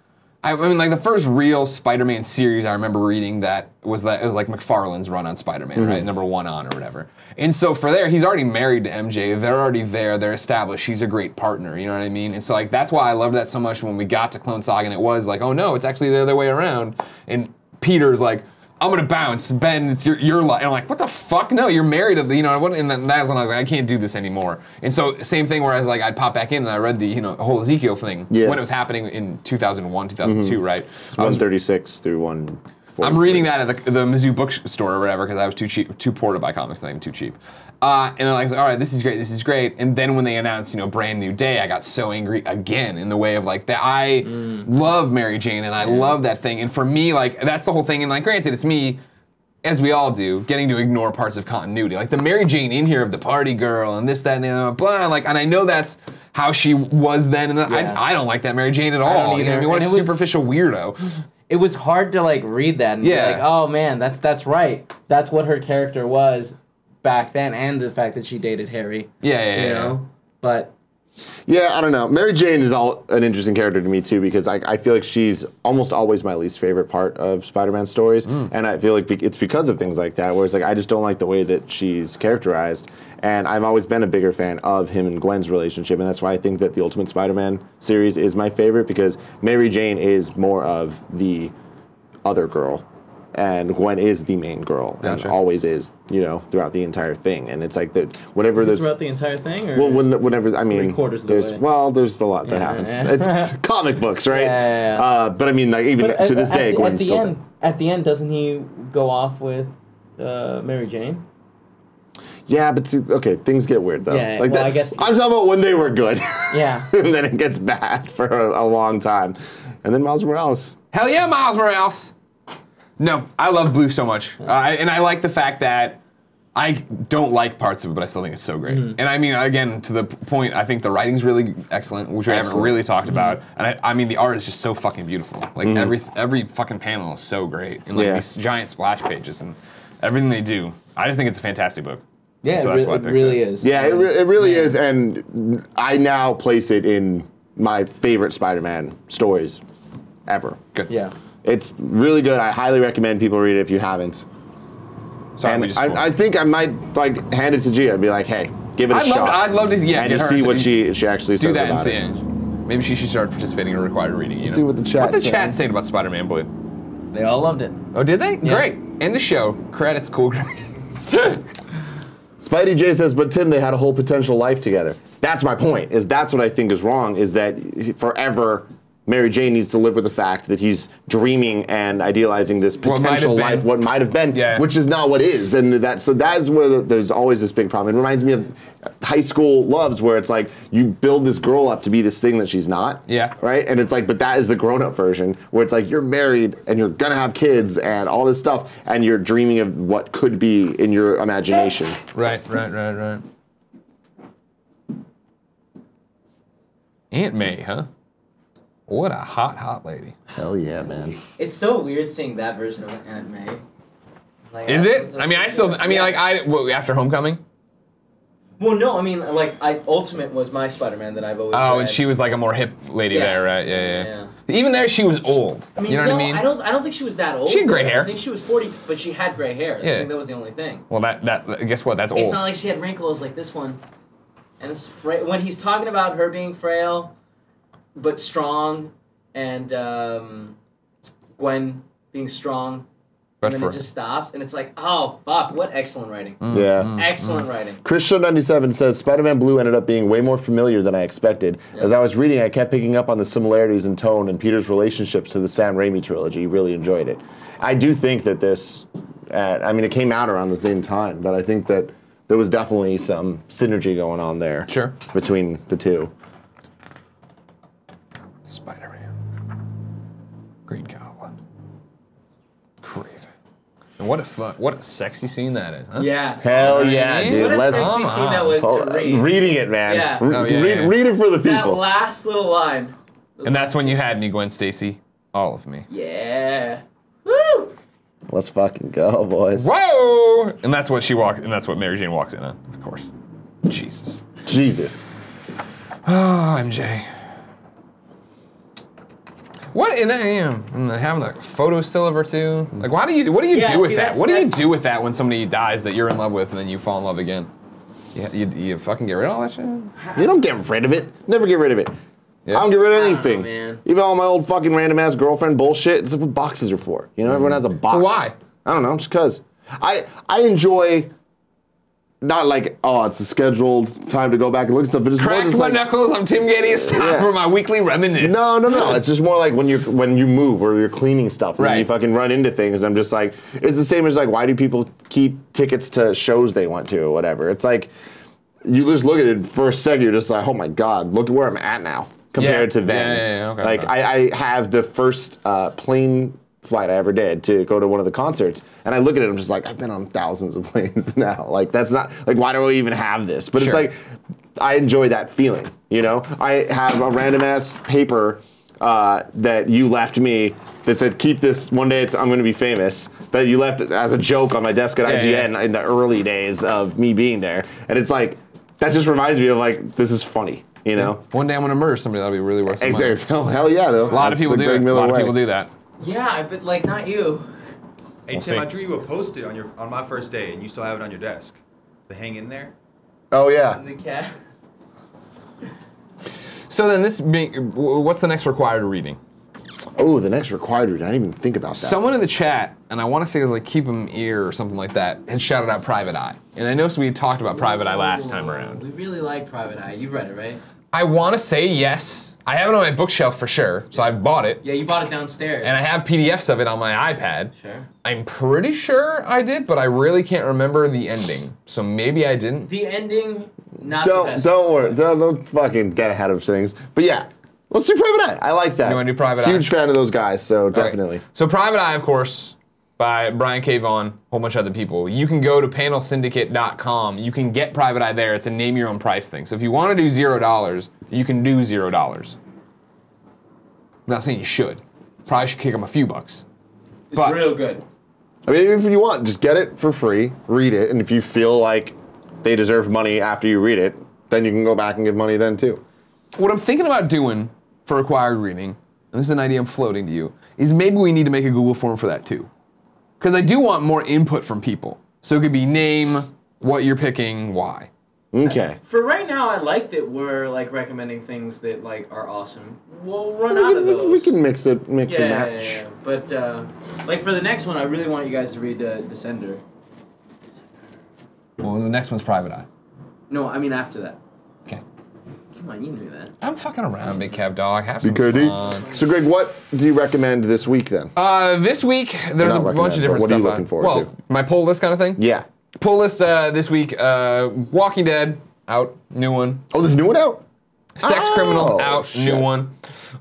I mean, like the first real Spider-Man series I remember reading it was like McFarlane's run on Spider-Man, right? Number 1 on or whatever. And so for there, he's already married to MJ. They're already there. They're established. She's a great partner. You know what I mean? And so like that's why I loved that so much when we got to Clone Saga, and it was like, oh no, it's actually the other way around. And Peter's like, I'm gonna bounce, Ben. It's your life. And I'm like, what the fuck? No, you're married. And then that's when I was like, I can't do this anymore. And so same thing where I was like, I'd pop back in and I read the whole Ezekiel thing when it was happening in 2001, 2002, right? It's 136 through 140. I'm reading that at the Mizzou bookstore or whatever because I was too poor to buy comics, not even too cheap. And then I was like, all right, this is great. And then when they announced, Brand New Day, I got so angry again in the way of like that. I love Mary Jane and I love that thing. And for me, like that's the whole thing. And like, granted, it's me, as we all do, getting to ignore parts of continuity. Like the Mary Jane in here of the party girl and this, that, and the other, blah. Like, and I know that's how she was then. And I don't like that Mary Jane at all. You know what I mean? What a superficial weirdo. It was hard to like read that and be like, oh man, that's right. That's what her character was back then, and the fact that she dated Harry. Yeah. But Yeah, I don't know. Mary Jane is an interesting character to me too because I feel like she's almost always my least favorite part of Spider-Man stories, and I feel like it's because of things like that, where it's like I just don't like the way that she's characterized, and I've always been a bigger fan of him and Gwen's relationship, and that's why I think that the Ultimate Spider-Man series is my favorite because Mary Jane is more of the other girl. And Gwen is the main girl, and always is, throughout the entire thing. And it's like whenever there's throughout the entire thing, or well, whenever I mean, 3/4 of the there's way. there's a lot that happens. It's comic books, right? Yeah. But I mean, like even to this day, Gwen's still dead. At the end, doesn't he go off with Mary Jane? Yeah, but see, okay, things get weird though. Yeah, like well, that, I guess I'm talking about when they were good. Yeah. And then it gets bad for a long time, and then Miles Morales. Hell yeah, Miles Morales. No, I love Blue so much, and I like the fact that I don't like parts of it, but I still think it's so great. And I mean, again, to the point, I think the writing's really excellent, which we haven't really talked about. And I mean, the art is just so fucking beautiful. Like every fucking panel is so great, and like these giant splash pages and everything they do. I just think it's a fantastic book. Yeah, so it really is. Yeah, it really is, and I now place it in my favorite Spider-Man stories ever. Good. Yeah. It's really good. I highly recommend people read it if you haven't. Sorry, and I think I might like hand it to Gia and be like, hey, give it a shot. I'd love to and just see what she actually says that about and it. see it. Maybe she should start participating in required reading. See what the chat What's the chat saying about Spider-Man Blue? They all loved it. Oh, did they? Yeah. Great. End the show. Credits. Cool. Spidey J says, but Tim, they had a whole potential life together. That's my point. That's what I think is wrong. Is that forever Mary Jane needs to live with the fact that he's dreaming and idealizing this potential life, what might have been, which is not what is. And that's where there's always this big problem. It reminds me of high school loves where it's like you build this girl up to be this thing that she's not. Yeah. Right? And it's like, but that is the grown-up version where it's like you're married and you're gonna have kids and all this stuff and you're dreaming of what could be in your imagination. Right. Aunt May, huh? What a hot lady. Hell yeah, man. It's so weird seeing that version of Aunt May. Like, Is it? I mean, after Homecoming? Well, no, I mean, like, Ultimate was my Spider-Man that I've always Oh, read. and she was like a more hip lady there, right? Yeah. Even there, she was old. I mean, you know what I mean? I don't think she was that old. She had gray hair. I think she was 40, but she had gray hair. I think that was the only thing. Well, that guess what? That's old. It's not like she had wrinkles like this one. And it's when he's talking about her being frail, but strong, and Gwen being strong, and then it just stops, and it's like, oh, fuck, what excellent writing. Excellent writing. Chris97 says, Spider-Man Blue ended up being way more familiar than I expected. As I was reading, I kept picking up on the similarities in tone and Peter's relationships to the Sam Raimi trilogy. Really enjoyed it. I do think that this, it came out around the same time, but I think that there was definitely some synergy going on there. Sure. Between the two. Spider-Man. Green Goblin. Craven. And what a sexy scene that is, huh? Yeah. Hell yeah, dude. What a sexy scene that was to read. Reading it, man. Yeah. Read it for the people. That last little line. And that's when you had me, Gwen Stacy. All of me. Yeah. Woo! Let's fucking go, boys. Whoa! And that's what Mary Jane walks in on, of course. Jesus. Oh, MJ. What in that? And having the photo still of her too. Like, what do you do with that? What do you do with that when somebody dies that you're in love with and then you fall in love again? You fucking get rid of all that shit? You don't get rid of it. Never get rid of it. Yeah. I don't get rid of anything. Man. Even all my old fucking random ass girlfriend bullshit. It's what boxes are for. You know, everyone has a box. Why? I don't know. Just cause. I enjoy. Not like, oh, it's a scheduled time to go back and look at stuff, but it's Crack more just my like, knuckles, I'm Tim Gettys, time for my weekly reminisce. No. It's just more like when you move or you're cleaning stuff and you fucking run into things. I'm just like, it's the same as like, why do people keep tickets to shows they went to or whatever? It's like, you just look at it for a second, you're just like, oh my God, look at where I'm at now compared to then. Okay, like, I have the first plane flight I ever did to go to one of the concerts, and I look at it, I'm just like, I've been on thousands of planes now. Like, that's not, like, why do I even have this? But it's like, I enjoy that feeling, you know? I have a random ass paper that you left me that said, keep this, one day I'm gonna be famous, that you left as a joke on my desk at IGN in the early days of me being there. And it's like, that just reminds me of like, this is funny. You know? One day I'm gonna murder somebody. That'll be really worth some money. Exactly. Hell yeah, though. A lot of people do it. A lot of people do that. Yeah, but like not you. Hey, We'll Tim, see. I drew you a post-it on my first day, and you still have it on your desk. To hang in there. Oh yeah. The cat. So then what's the next required reading? Oh, the next required read. I didn't even think about that. Someone in the chat, and I want to say it was like Keep 'em Ear or something like that, had shouted out Private Eye. And I know we had talked about Private Eye last time around. We really like Private Eye. You've read it, right? I want to say yes. I have it on my bookshelf for sure, so I've bought it. Yeah, you bought it downstairs. And I have PDFs of it on my iPad. Sure. I'm pretty sure I did, but I really can't remember the ending. So maybe I didn't. The ending, not the best. Don't worry. Don't fucking get ahead of things. But yeah. Let's do Private Eye. I like that. You wanna do Private Eye? Huge fan of those guys, so definitely. Right. So Private Eye, of course, by Brian K. Vaughan, a whole bunch of other people. You can go to panelsyndicate.com. You can get Private Eye there. It's a name your own price thing. So if you want to do $0, you can do $0. I'm not saying you should. Probably should kick them a few bucks. It's real good. I mean, if you want, just get it for free, read it, and if you feel like they deserve money after you read it, then you can go back and give money then too. What I'm thinking about doing for required reading, and this is an idea I'm floating to you, is maybe we need to make a Google form for that too. Because I do want more input from people. So it could be name, what you're picking, why. Okay. For right now, I like that we're like recommending things that like are awesome. We'll run out of those. We can mix and match. Yeah. But like for the next one, I really want you guys to read Descender. Well, the next one's Private Eye. No, I mean after that. Okay. Come on, you knew that. I'm fucking around, Big Cab Dog. Have some BKD. fun. So, Greg, what do you recommend this week then? This week, there's a bunch of different what are stuff. you looking forward to? My pull list kind of thing? Yeah. Pull list this week, Walking Dead, out, new one. Oh, there's a new one out? Sex Criminals, out, shit. new one.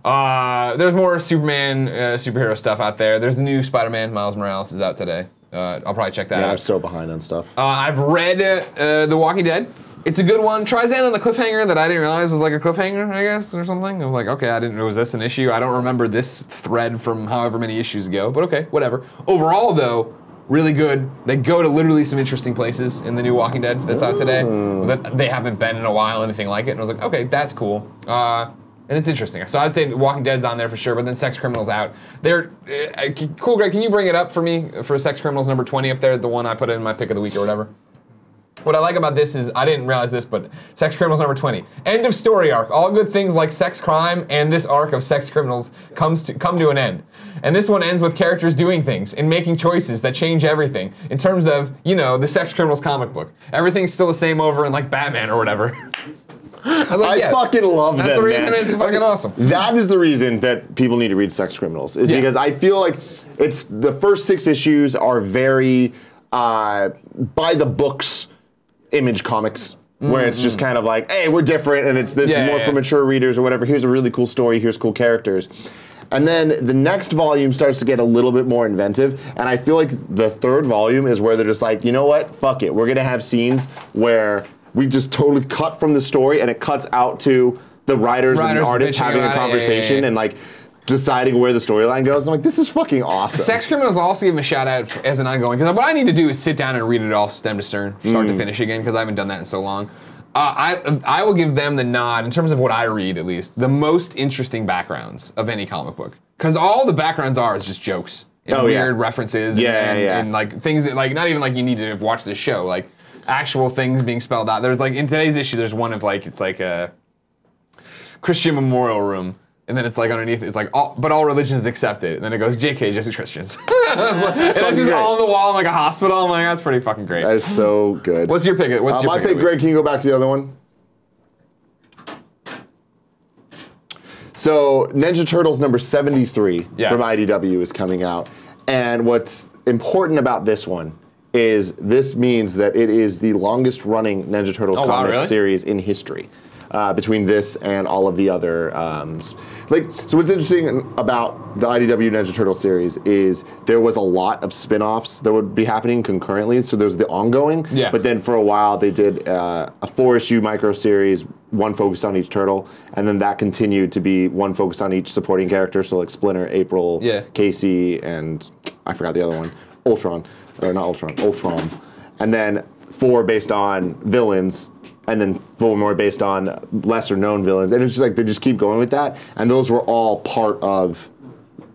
There's more Superman, superhero stuff out there. There's the new Spider-Man, Miles Morales is out today. I'll probably check that Yeah, out. I'm so behind on stuff. I've read The Walking Dead. It's a good one. Tries to end on a cliffhanger that I didn't realize was like a cliffhanger, I guess, or something. I was like, okay, I didn't know, was this an issue? I don't remember this thread from however many issues ago, but okay, whatever. Overall, though, really good. They go to literally some interesting places in the new Walking Dead that's out today that they haven't been in a while, anything like it. And I was like, okay, that's cool. And it's interesting. So I'd say Walking Dead's on there for sure, but then Sex Criminals out. They're cool, Greg, can you bring it up for me for Sex Criminals number 20 up there, the one I put in my pick of the week or whatever? What I like about this is, I didn't realize this, but Sex Criminals number 20. End of story arc. All good things like sex crime and this arc of Sex Criminals come to an end. And this one ends with characters doing things and making choices that change everything. In terms of, you know, the Sex Criminals comic book. Everything's still the same over in like Batman or whatever. I, like, I fucking love that. That's the reason man. it's fucking awesome. That is the reason that people need to read Sex Criminals, is Yeah. because I feel like it's the first 6 issues are very by the books Image comics, where it's just kind of like, hey, we're different, and this is more for mature readers or whatever. Here's a really cool story. Here's cool characters. And then the next volume starts to get a little bit more inventive, and I feel like the 3rd volume is where they're just like, you know what? Fuck it. We're gonna have scenes where we just totally cut from the story, and it cuts out to the writers and artists having a conversation and like deciding where the storyline goes. I'm like, this is fucking awesome. Sex Criminals also give them a shout out as an ongoing, because what I need to do is sit down and read it all stem to stern, start to finish again, because I haven't done that in so long. I will give them the nod, in terms of what I read at least, the most interesting backgrounds of any comic book. Because all the backgrounds are is just jokes and weird references and like things that, like, not even like you need to watch this show, like actual things being spelled out. There's like, in today's issue, there's one of like, it's like a Christian memorial room. And then it's like underneath, it's like, but all religions accepted. And then it goes, JK, just as Christians. And it's just all on the wall in like a hospital. I'm like, that's pretty fucking great. That is so good. What's your pick? What's your my pick, Greg, can you go back to the other one? So, Ninja Turtles number 73 from IDW is coming out. And what's important about this one is this means that it is the longest running Ninja Turtles comic series in history. Between this and all of the other, so what's interesting about the IDW Ninja Turtle series is there was a lot of spin-offs that would be happening concurrently. So there's the ongoing, but then for a while they did a 4-issue micro series, one focused on each turtle, and then that continued to be one focused on each supporting character. So like Splinter, April, Casey, and I forgot the other one, Ultron, and then 4 based on villains. and then 4 more based on lesser known villains. And it's just like they just keep going with that. And those were all part of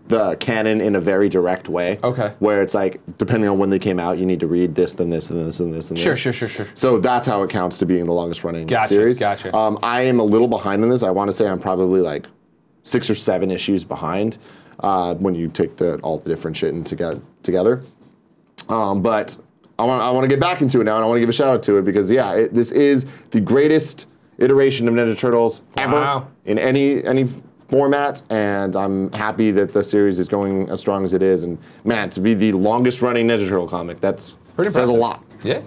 the canon in a very direct way. Okay. Where it's like, depending on when they came out, you need to read this, then this, and this, and this, and this. Sure. So that's how it counts to being the longest running series. Gotcha. I am a little behind on this. I want to say I'm probably like 6 or 7 issues behind when you take all the different shit together. But I want to get back into it now, and I want to give a shout out to it because this is the greatest iteration of Ninja Turtles ever in any format, and I'm happy that the series is going as strong as it is. And man, to be the longest running Ninja Turtle comic, that's says a lot. Yeah.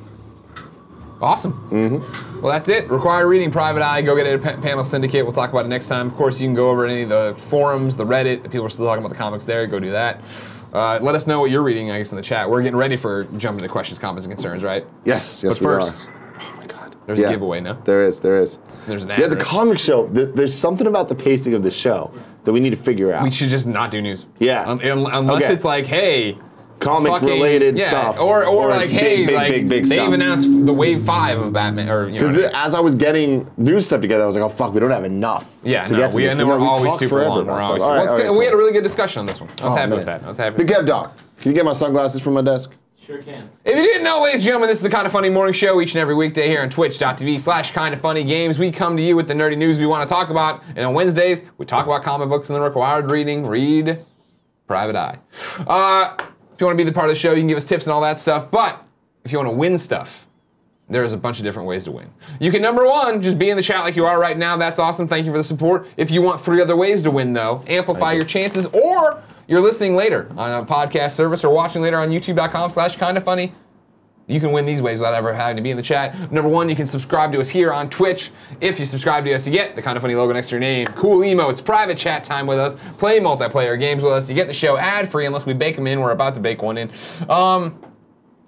Awesome. Well, that's it. Required reading, Private Eye. Go get it at Panel Syndicate. We'll talk about it next time. Of course, you can go over to any of the forums, the Reddit. If people are still talking about the comics there, go do that. Let us know what you're reading, I guess, in the chat. We're getting ready for jumping to questions, comments, and concerns, right? Yes, but we first, are. Oh my God. There's a giveaway now. There is. There's an ad. Yeah, the comic show. There's something about the pacing of the show that we need to figure out. We should just not do news. Yeah. Unless it's like, hey, comic-related stuff. Or like, hey, big they've stuff. announced the Wave 5 of Batman. Because as I was getting news stuff together, I was like, oh, fuck, we don't have enough to get to this. And then we're always super long. We had a really good discussion on this one. I was happy with that. Big Kev Dog, can you get my sunglasses from my desk? Sure can. If you didn't know, ladies and gentlemen, this is the Kinda Funny Morning Show each and every weekday here on twitch.tv/KindaFunnyGames. We come to you with the nerdy news we want to talk about, and on Wednesdays, we talk about comic books and the required reading. Read Private Eye. If you want to be the part of the show, you can give us tips and all that stuff, but if you want to win stuff, there's a bunch of different ways to win. You can, number one, just be in the chat like you are right now. That's awesome. Thank you for the support. If you want 3 other ways to win, though, amplify your chances, or you're listening later on a podcast service or watching later on youtube.com/kindafunny. You can win these ways without ever having to be in the chat. Number one, you can subscribe to us here on Twitch. If you subscribe to us, you get the Kinda Funny logo next to your name, cool emotes, private chat time with us, play multiplayer games with us. You get the show ad-free unless we bake them in. We're about to bake one in.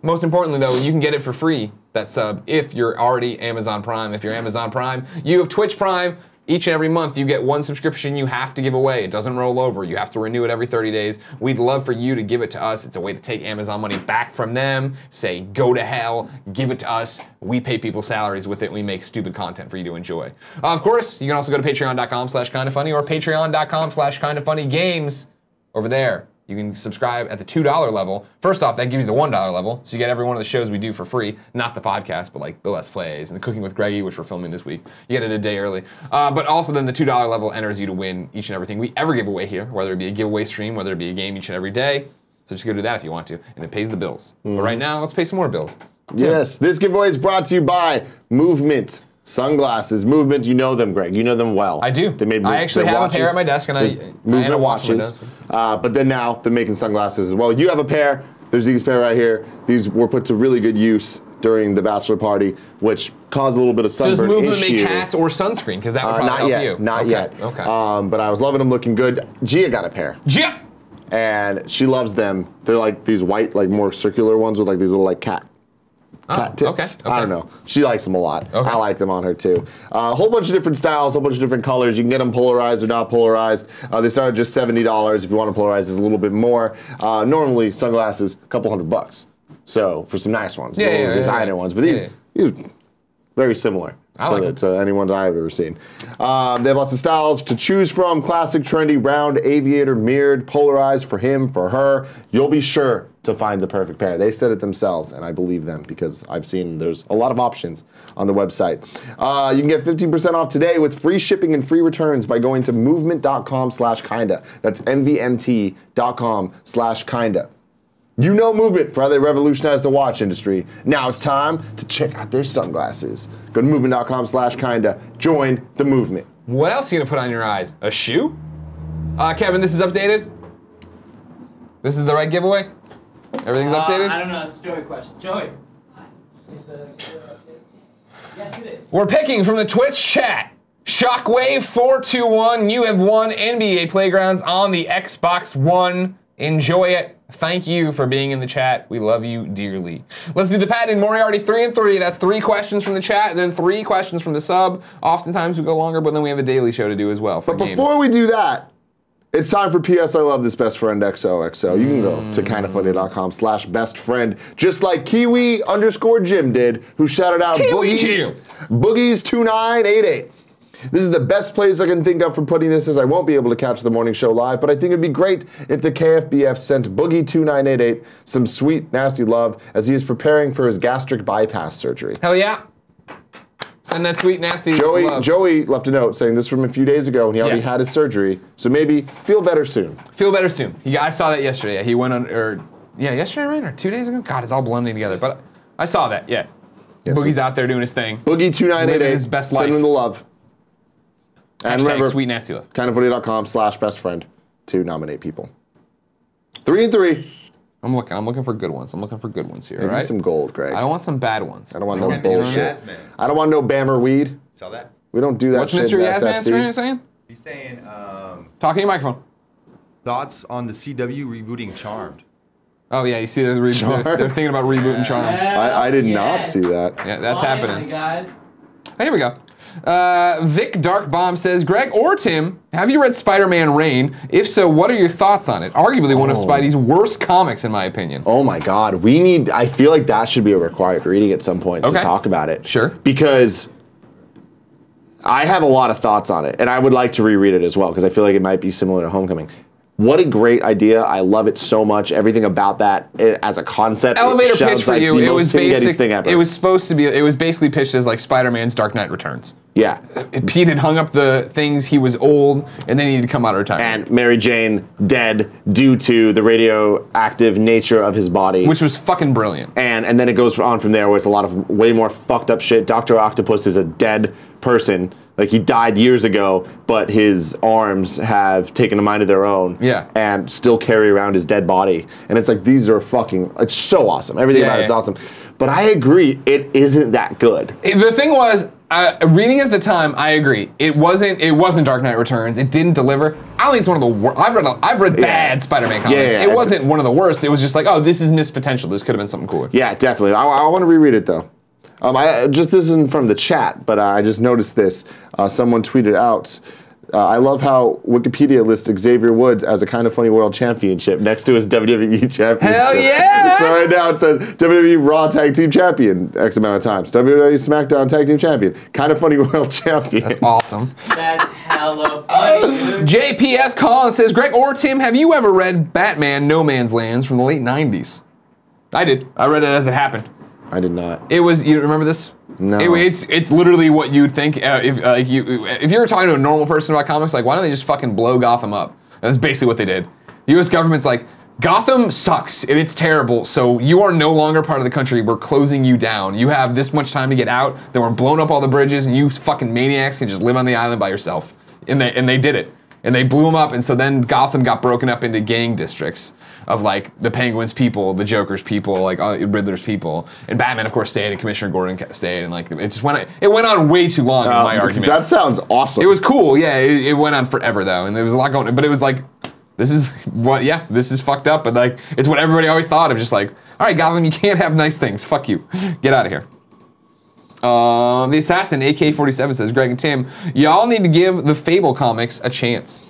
Most importantly, though, you can get it for free, that sub, if you're already Amazon Prime. If you're Amazon Prime, you have Twitch Prime. Each and every month, you get 1 subscription you have to give away. It doesn't roll over. You have to renew it every 30 days. We'd love for you to give it to us. It's a way to take Amazon money back from them, say, go to hell, give it to us. We pay people salaries with it. We make stupid content for you to enjoy. Of course, you can also go to patreon.com/kindafunny or patreon.com/kindafunnygames. Over there, you can subscribe at the $2 level. First off, that gives you the $1 level, so you get every one of the shows we do for free. Not the podcast, but like the Let's Plays and the Cooking with Greggy, which we're filming this week. You get it a day early. But also then the $2 level enters you to win each and everything we ever give away here, whether it be a giveaway stream, whether it be a game each and every day. So just go do that if you want to, and it pays the bills. But right now, let's pay some more bills. Yes, this giveaway is brought to you by Movement Sunglasses. Movement, you know them, Greg. You know them well. I do. I actually have a pair at my desk, and Movement watches. But then now they're making sunglasses as well. You have a pair. There's these pair right here. These were put to really good use during the bachelor party, which caused a little bit of sunburn issue. Does Movement make hats or sunscreen? Because that would probably help you. Not yet. Okay. But I was loving them, looking good. Gia got a pair. Gia! And she loves them. They're like these white, like more circular ones with like these little like cat tips. Okay. I don't know. She likes them a lot. Okay. I like them on her too. A whole bunch of different styles, a whole bunch of different colors. You can get them polarized or not polarized. They start at just $70. If you want to polarize, it's a little bit more. Normally, sunglasses, a couple $100. So for some nice ones, designer ones. But these very similar. To anyone that I've ever seen. They have lots of styles to choose from. Classic, trendy, round, aviator, mirrored, polarized for him, for her. You'll be sure to find the perfect pair. They said it themselves, and I believe them because I've seen there's a lot of options on the website. You can get 15% off today with free shipping and free returns by going to movement.com/kinda. That's nvmt.com/kinda. You know Movement for how they revolutionized the watch industry. Now it's time to check out their sunglasses. Go to movement.com/kinda. Join the movement. What else are you gonna put on your eyes? A shoe? Kevin, this is updated? This is the right giveaway? Everything's updated? I don't know. It's a Joey question. Joey. Yes, it is. We're picking from the Twitch chat. Shockwave421, you have won NBA Playgrounds on the Xbox One. Enjoy it. Thank you for being in the chat. We love you dearly. Let's do the patent. Moriarty 3 and 3. That's 3 questions from the chat and then 3 questions from the sub. Oftentimes we go longer, but then we have a daily show to do as well. But before we do that, It's time for PS I Love This Best Friend XOXO. You can go to kindoffunny.com/bestfriend, just like Kiwi_Jim did, who shouted out Boogies2988. This is the best place I can think of for putting this, as I won't be able to catch the morning show live, but I think it'd be great if the KFBF sent Boogie2988 some sweet, nasty love as he is preparing for his gastric bypass surgery. Hell yeah. Send that sweet, nasty love. Joey left a note saying this from a few days ago, and he already had his surgery, so maybe feel better soon. Feel better soon. I saw that yesterday. He went on, yesterday, right? Or 2 days ago? God, it's all blending together. But I saw that, yeah. Yes, Boogie's out there doing his thing. Boogie2988, his best life. send him the love. And remember, sweet, nasty love. kindoffunny.com/bestfriend to nominate people. 3 and 3. I'm looking for good ones. I'm looking for good ones here, Maybe right? some gold, Greg. I don't want some bad ones. I don't want no bullshit. I don't want no Bammer weed. Tell that. We don't do that What's shit Mr. in Yasman saying? He's saying, Talking to your microphone. thoughts on the CW rebooting Charmed. Oh yeah, you see they're thinking about rebooting Charmed. I did not see that. Yeah, that's happening. Guys. Here we go. Vic Dark Bomb says, Greg or Tim, have you read Spider-Man Reign? If so, what are your thoughts on it? Arguably one of Spidey's worst comics, in my opinion. Oh my God, I feel like that should be a required reading at some point to talk about it. Sure. Because I have a lot of thoughts on it, and I would like to reread it as well, because I feel like it might be similar to Homecoming. What a great idea. I love it so much. Everything about that as a concept. Elevator pitch for like you. It was thing ever. It was supposed to be. It was basically pitched as like Spider-Man's Dark Knight Returns. Yeah. Pete had hung up the things. He was old, and then he had to come out of retirement. And Mary Jane dead due to the radioactive nature of his body, which was fucking brilliant. And then it goes on from there, where it's a lot of way more fucked up shit. Dr. Octopus is a dead person. Like, he died years ago, but his arms have taken a mind of their own. Yeah. And still carry around his dead body. And it's like, these are it's so awesome. Everything about it's awesome. But I agree, it isn't that good. The thing was, reading it at the time, I agree. It wasn't Dark Knight Returns. It didn't deliver. I don't think it's one of the worst. I've read bad Spider-Man comics. It wasn't one of the worst. It was just like, oh, this is missed potential. This could have been something cooler. Yeah, definitely. I want to reread it, though. This isn't from the chat, but I just noticed this. Someone tweeted out, I love how Wikipedia lists Xavier Woods as a Kind of Funny World Championship next to his WWE Championship. Hell yeah! So right now it says WWE Raw Tag Team Champion X amount of times, WWE SmackDown Tag Team Champion, Kind of Funny World Champion. That's awesome. That's hella funny, dude. JPS Collins says, Greg or Tim, have you ever read Batman No Man's Lands from the late 90s? I did. I read it as it happened. I did not. It was, you remember this? No. It's literally what you'd think if you were talking to a normal person about comics, like, why don't they just fucking blow Gotham up? And that's basically what they did. The U.S. government's like, Gotham sucks and it's terrible, so you are no longer part of the country. We're closing you down. You have this much time to get out. Then we're blowing up all the bridges, and you fucking maniacs can just live on the island by yourself. And they did it. And they blew them up, and so then Gotham got broken up into gang districts of like the Penguin's people, the Joker's people, like Riddler's people, and Batman, of course, stayed, and Commissioner Gordon stayed, and like it went on way too long. In my argument. That sounds awesome. It was cool, yeah. It went on forever though, and there was a lot going. But it was like, this is fucked up, but like it's what everybody always thought of. Just like, all right, Gotham, you can't have nice things. Fuck you, get out of here. The Assassin AK-47 says, Greg and Tim, y'all need to give the Fable comics a chance.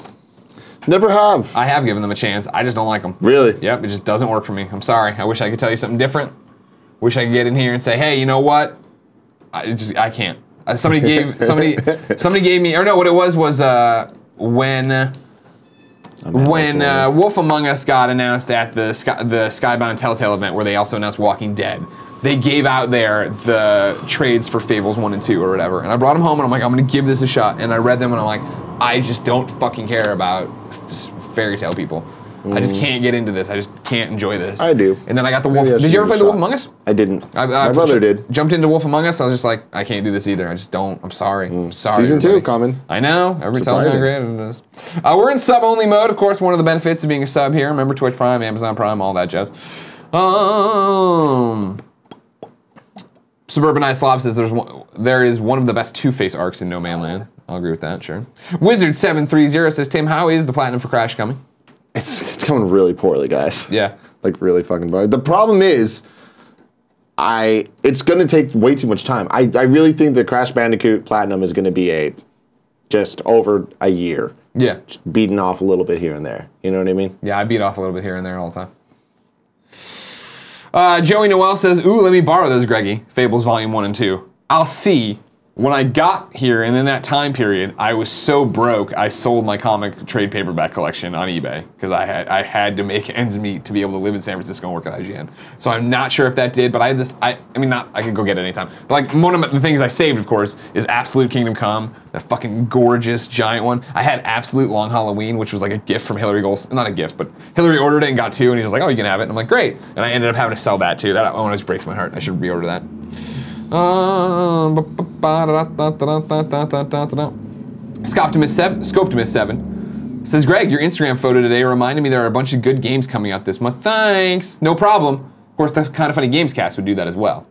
Never have. I have given them a chance. I just don't like them. Really? Yep, it just doesn't work for me. I'm sorry. I wish I could tell you something different. Wish I could get in here and say, hey, you know what? I can't. Somebody gave me, or no, what it was when Wolf Among Us got announced at the Skybound Telltale event, where they also announced Walking Dead. They gave out there the trades for Fables 1 and 2 or whatever. And I brought them home and I'm like, I'm gonna give this a shot. And I read them and I'm like, I just don't fucking care about fairy tale people. I just can't get into this. I just can't enjoy this. I do. And then I got the Wolf. Did you ever play the Wolf Among Us? I didn't. My brother did. Jumped into Wolf Among Us. I was just like, I can't do this either. I just don't. I'm sorry. Sorry. Season everybody. 2 coming. I know. Every time how great it is. We're in sub-only mode. Of course, one of the benefits of being a sub here. Remember Twitch Prime, Amazon Prime, all that jazz. Suburbanized Slob says there is one of the best Two-Face arcs in No Man's Land. I'll agree with that, sure. Wizard730 says, Tim, how is the Platinum for Crash coming? It's coming really poorly, guys. Yeah. Like, really fucking bad. The problem is, it's going to take way too much time. I really think the Crash Bandicoot Platinum is going to be just over a year. Yeah. Just beating off a little bit here and there. You know what I mean? Yeah, I beat off a little bit here and there all the time. Joey Noel says, ooh, let me borrow those, Greggy. Fables Volume 1 and 2. I'll see. When I got here and in that time period, I was so broke, I sold my comic trade paperback collection on eBay because I had to make ends meet to be able to live in San Francisco and work at IGN. So I'm not sure if that did, but I could go get it anytime. But like one of the things I saved, of course, is Absolute Kingdom Come, that fucking gorgeous giant one. I had Absolute Long Halloween, which was like a gift from Hillary Golson. Not a gift, but Hillary ordered it and got 2, and he's just like, oh, you can have it. And I'm like, great. And I ended up having to sell that too. That always breaks my heart. I should reorder that. Scoptimus7 says, Greg, your Instagram photo today reminded me there are a bunch of good games coming out this month. Thanks. No problem. Of course, the Kind of Funny Games cast would do that as well.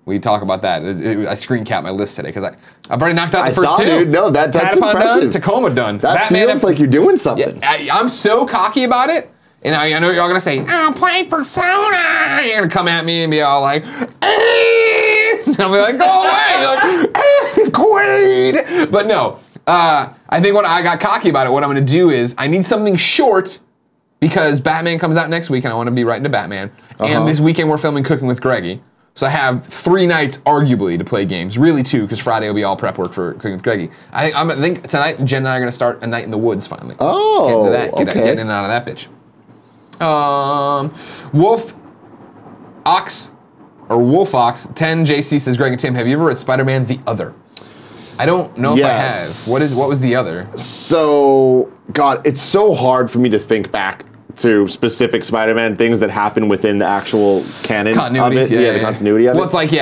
We talk about that. I screen cap my list today because I've already knocked out the first 2. Dude. No, that's Patapon impressive. done, Tacoma done. That feels like you're doing something. Yeah, I'm so cocky about it. And I know you're all gonna say, I don't play Persona. You're gonna come at me and be all like, and I'll be like, go away. You're like, Quaid. But no, I think what I got cocky about it, what I'm gonna do is I need something short because Batman comes out next week and I wanna be right into Batman. And this weekend we're filming Cooking with Greggy. So I have 3 nights, arguably, to play games. Really 2, because Friday will be all prep work for Cooking with Greggy. I think tonight Jen and I are gonna start A Night in the Woods finally. Oh, Get into that, okay. Getting in and out of that bitch. Wolf Ox 10 JC says, Greg and Tim, have you ever read Spider-Man The Other? I don't know if I have. What was The Other? So, God, it's so hard for me to think back to specific Spider-Man things that happen within the actual canon Continuity, of it. Yeah, the continuity of it. Well, it's like,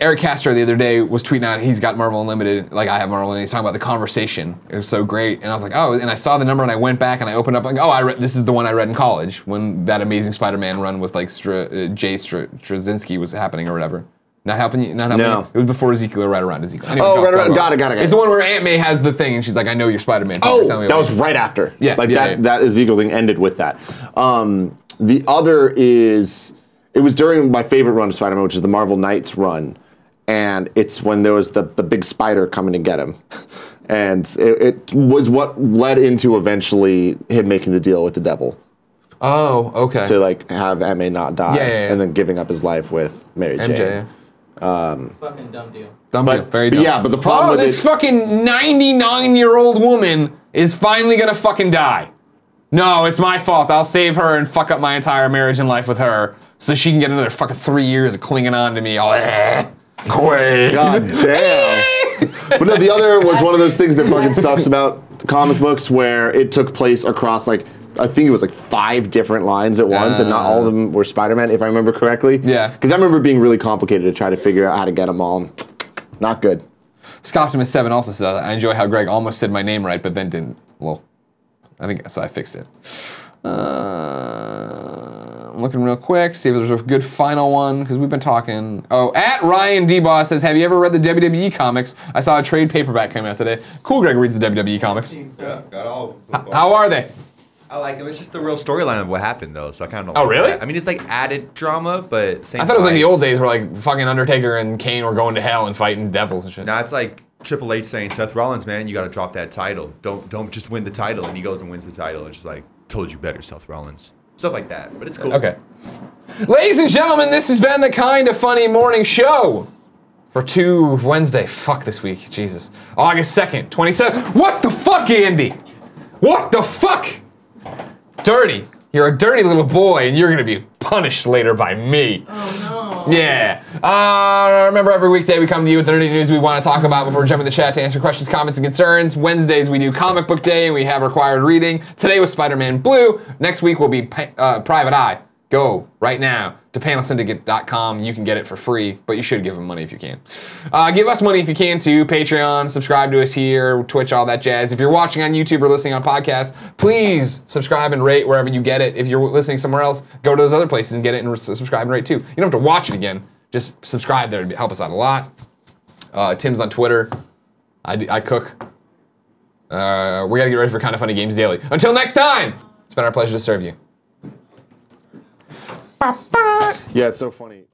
Eric Castro the other day was tweeting out he's got Marvel Unlimited, like I have Marvel Unlimited. He's talking about the conversation. It was so great, and I was like, oh, and I saw the number and I went back and I opened up like, oh, this is the one I read in college when that Amazing Spider-Man run with like Jay Straczynski was happening or whatever. Not helping you? Not helping you? It was before Ezekiel or right around Ezekiel. Anyway, right around. Got it. It's the one where Aunt May has the thing and she's like, I know you're Spider-Man. Oh, that was right after. Yeah. That Ezekiel thing ended with that. The other is, it was during my favorite run of Spider-Man, which is the Marvel Knights run. And it's when there was the big spider coming to get him. And it was what led into eventually him making the deal with the devil. Oh, okay. To like have Aunt May not die. Yeah. And then giving up his life with Mary Jane. MJ, Fucking dumb deal. Very dumb. Yeah, but the problem with this fucking 99-year-old woman is finally gonna fucking die. No, it's my fault. I'll save her and fuck up my entire marriage and life with her so she can get another fucking 3 years of clinging on to me. All Quaid. God damn. But no, The Other was one of those things that fucking sucks about comic books where it took place across like, I think it was like 5 different lines at once, and not all of them were Spider-Man, if I remember correctly. Yeah. Because I remember it being really complicated to try to figure out how to get them all. Not good. Scoptimus7 also says, I enjoy how Greg almost said my name right, but then didn't. Well, I think so. I fixed it. I'm looking real quick, see if there's a good final one, because we've been talking. Oh, at Ryan D-Boss says, have you ever read the WWE comics? I saw a trade paperback come out today. Cool, Greg reads the WWE comics. Yeah, got all. How are they? I like it. It's just the real storyline of what happened, though. So I kind of. Oh, really? That. I mean, it's like added drama, but same. I thought it was like the old days where like fucking Undertaker and Kane were going to hell and fighting devils and shit. Now it's like Triple H saying, Seth Rollins, man, you got to drop that title. Don't just win the title. And he goes and wins the title. And it's just like, told you better, Seth Rollins. Stuff like that. But it's cool. Okay. Ladies and gentlemen, this has been the Kind of Funny Morning Show for Wednesday. Fuck this week. Jesus. August 2nd, 27. What the fuck, Andy? What the fuck? Dirty. You're a dirty little boy, and you're gonna be punished later by me. Oh no. Yeah. Remember, every weekday we come to you with the nerdy news we want to talk about before jumping in the chat to answer questions, comments, and concerns. Wednesdays we do comic book day, and we have required reading. Today was Spider-Man Blue. Next week will be Private Eye. Go right now to panelsyndicate.com. You can get it for free, but you should give them money if you can. Give us money if you can too. Patreon, subscribe to us here, Twitch, all that jazz. If you're watching on YouTube or listening on podcast, please subscribe and rate wherever you get it. If you're listening somewhere else, go to those other places and get it and subscribe and rate too. You don't have to watch it again. Just subscribe there to help us out a lot. Tim's on Twitter. I cook. We gotta get ready for Kind of Funny Games Daily. Until next time, it's been our pleasure to serve you. Yeah, it's so funny.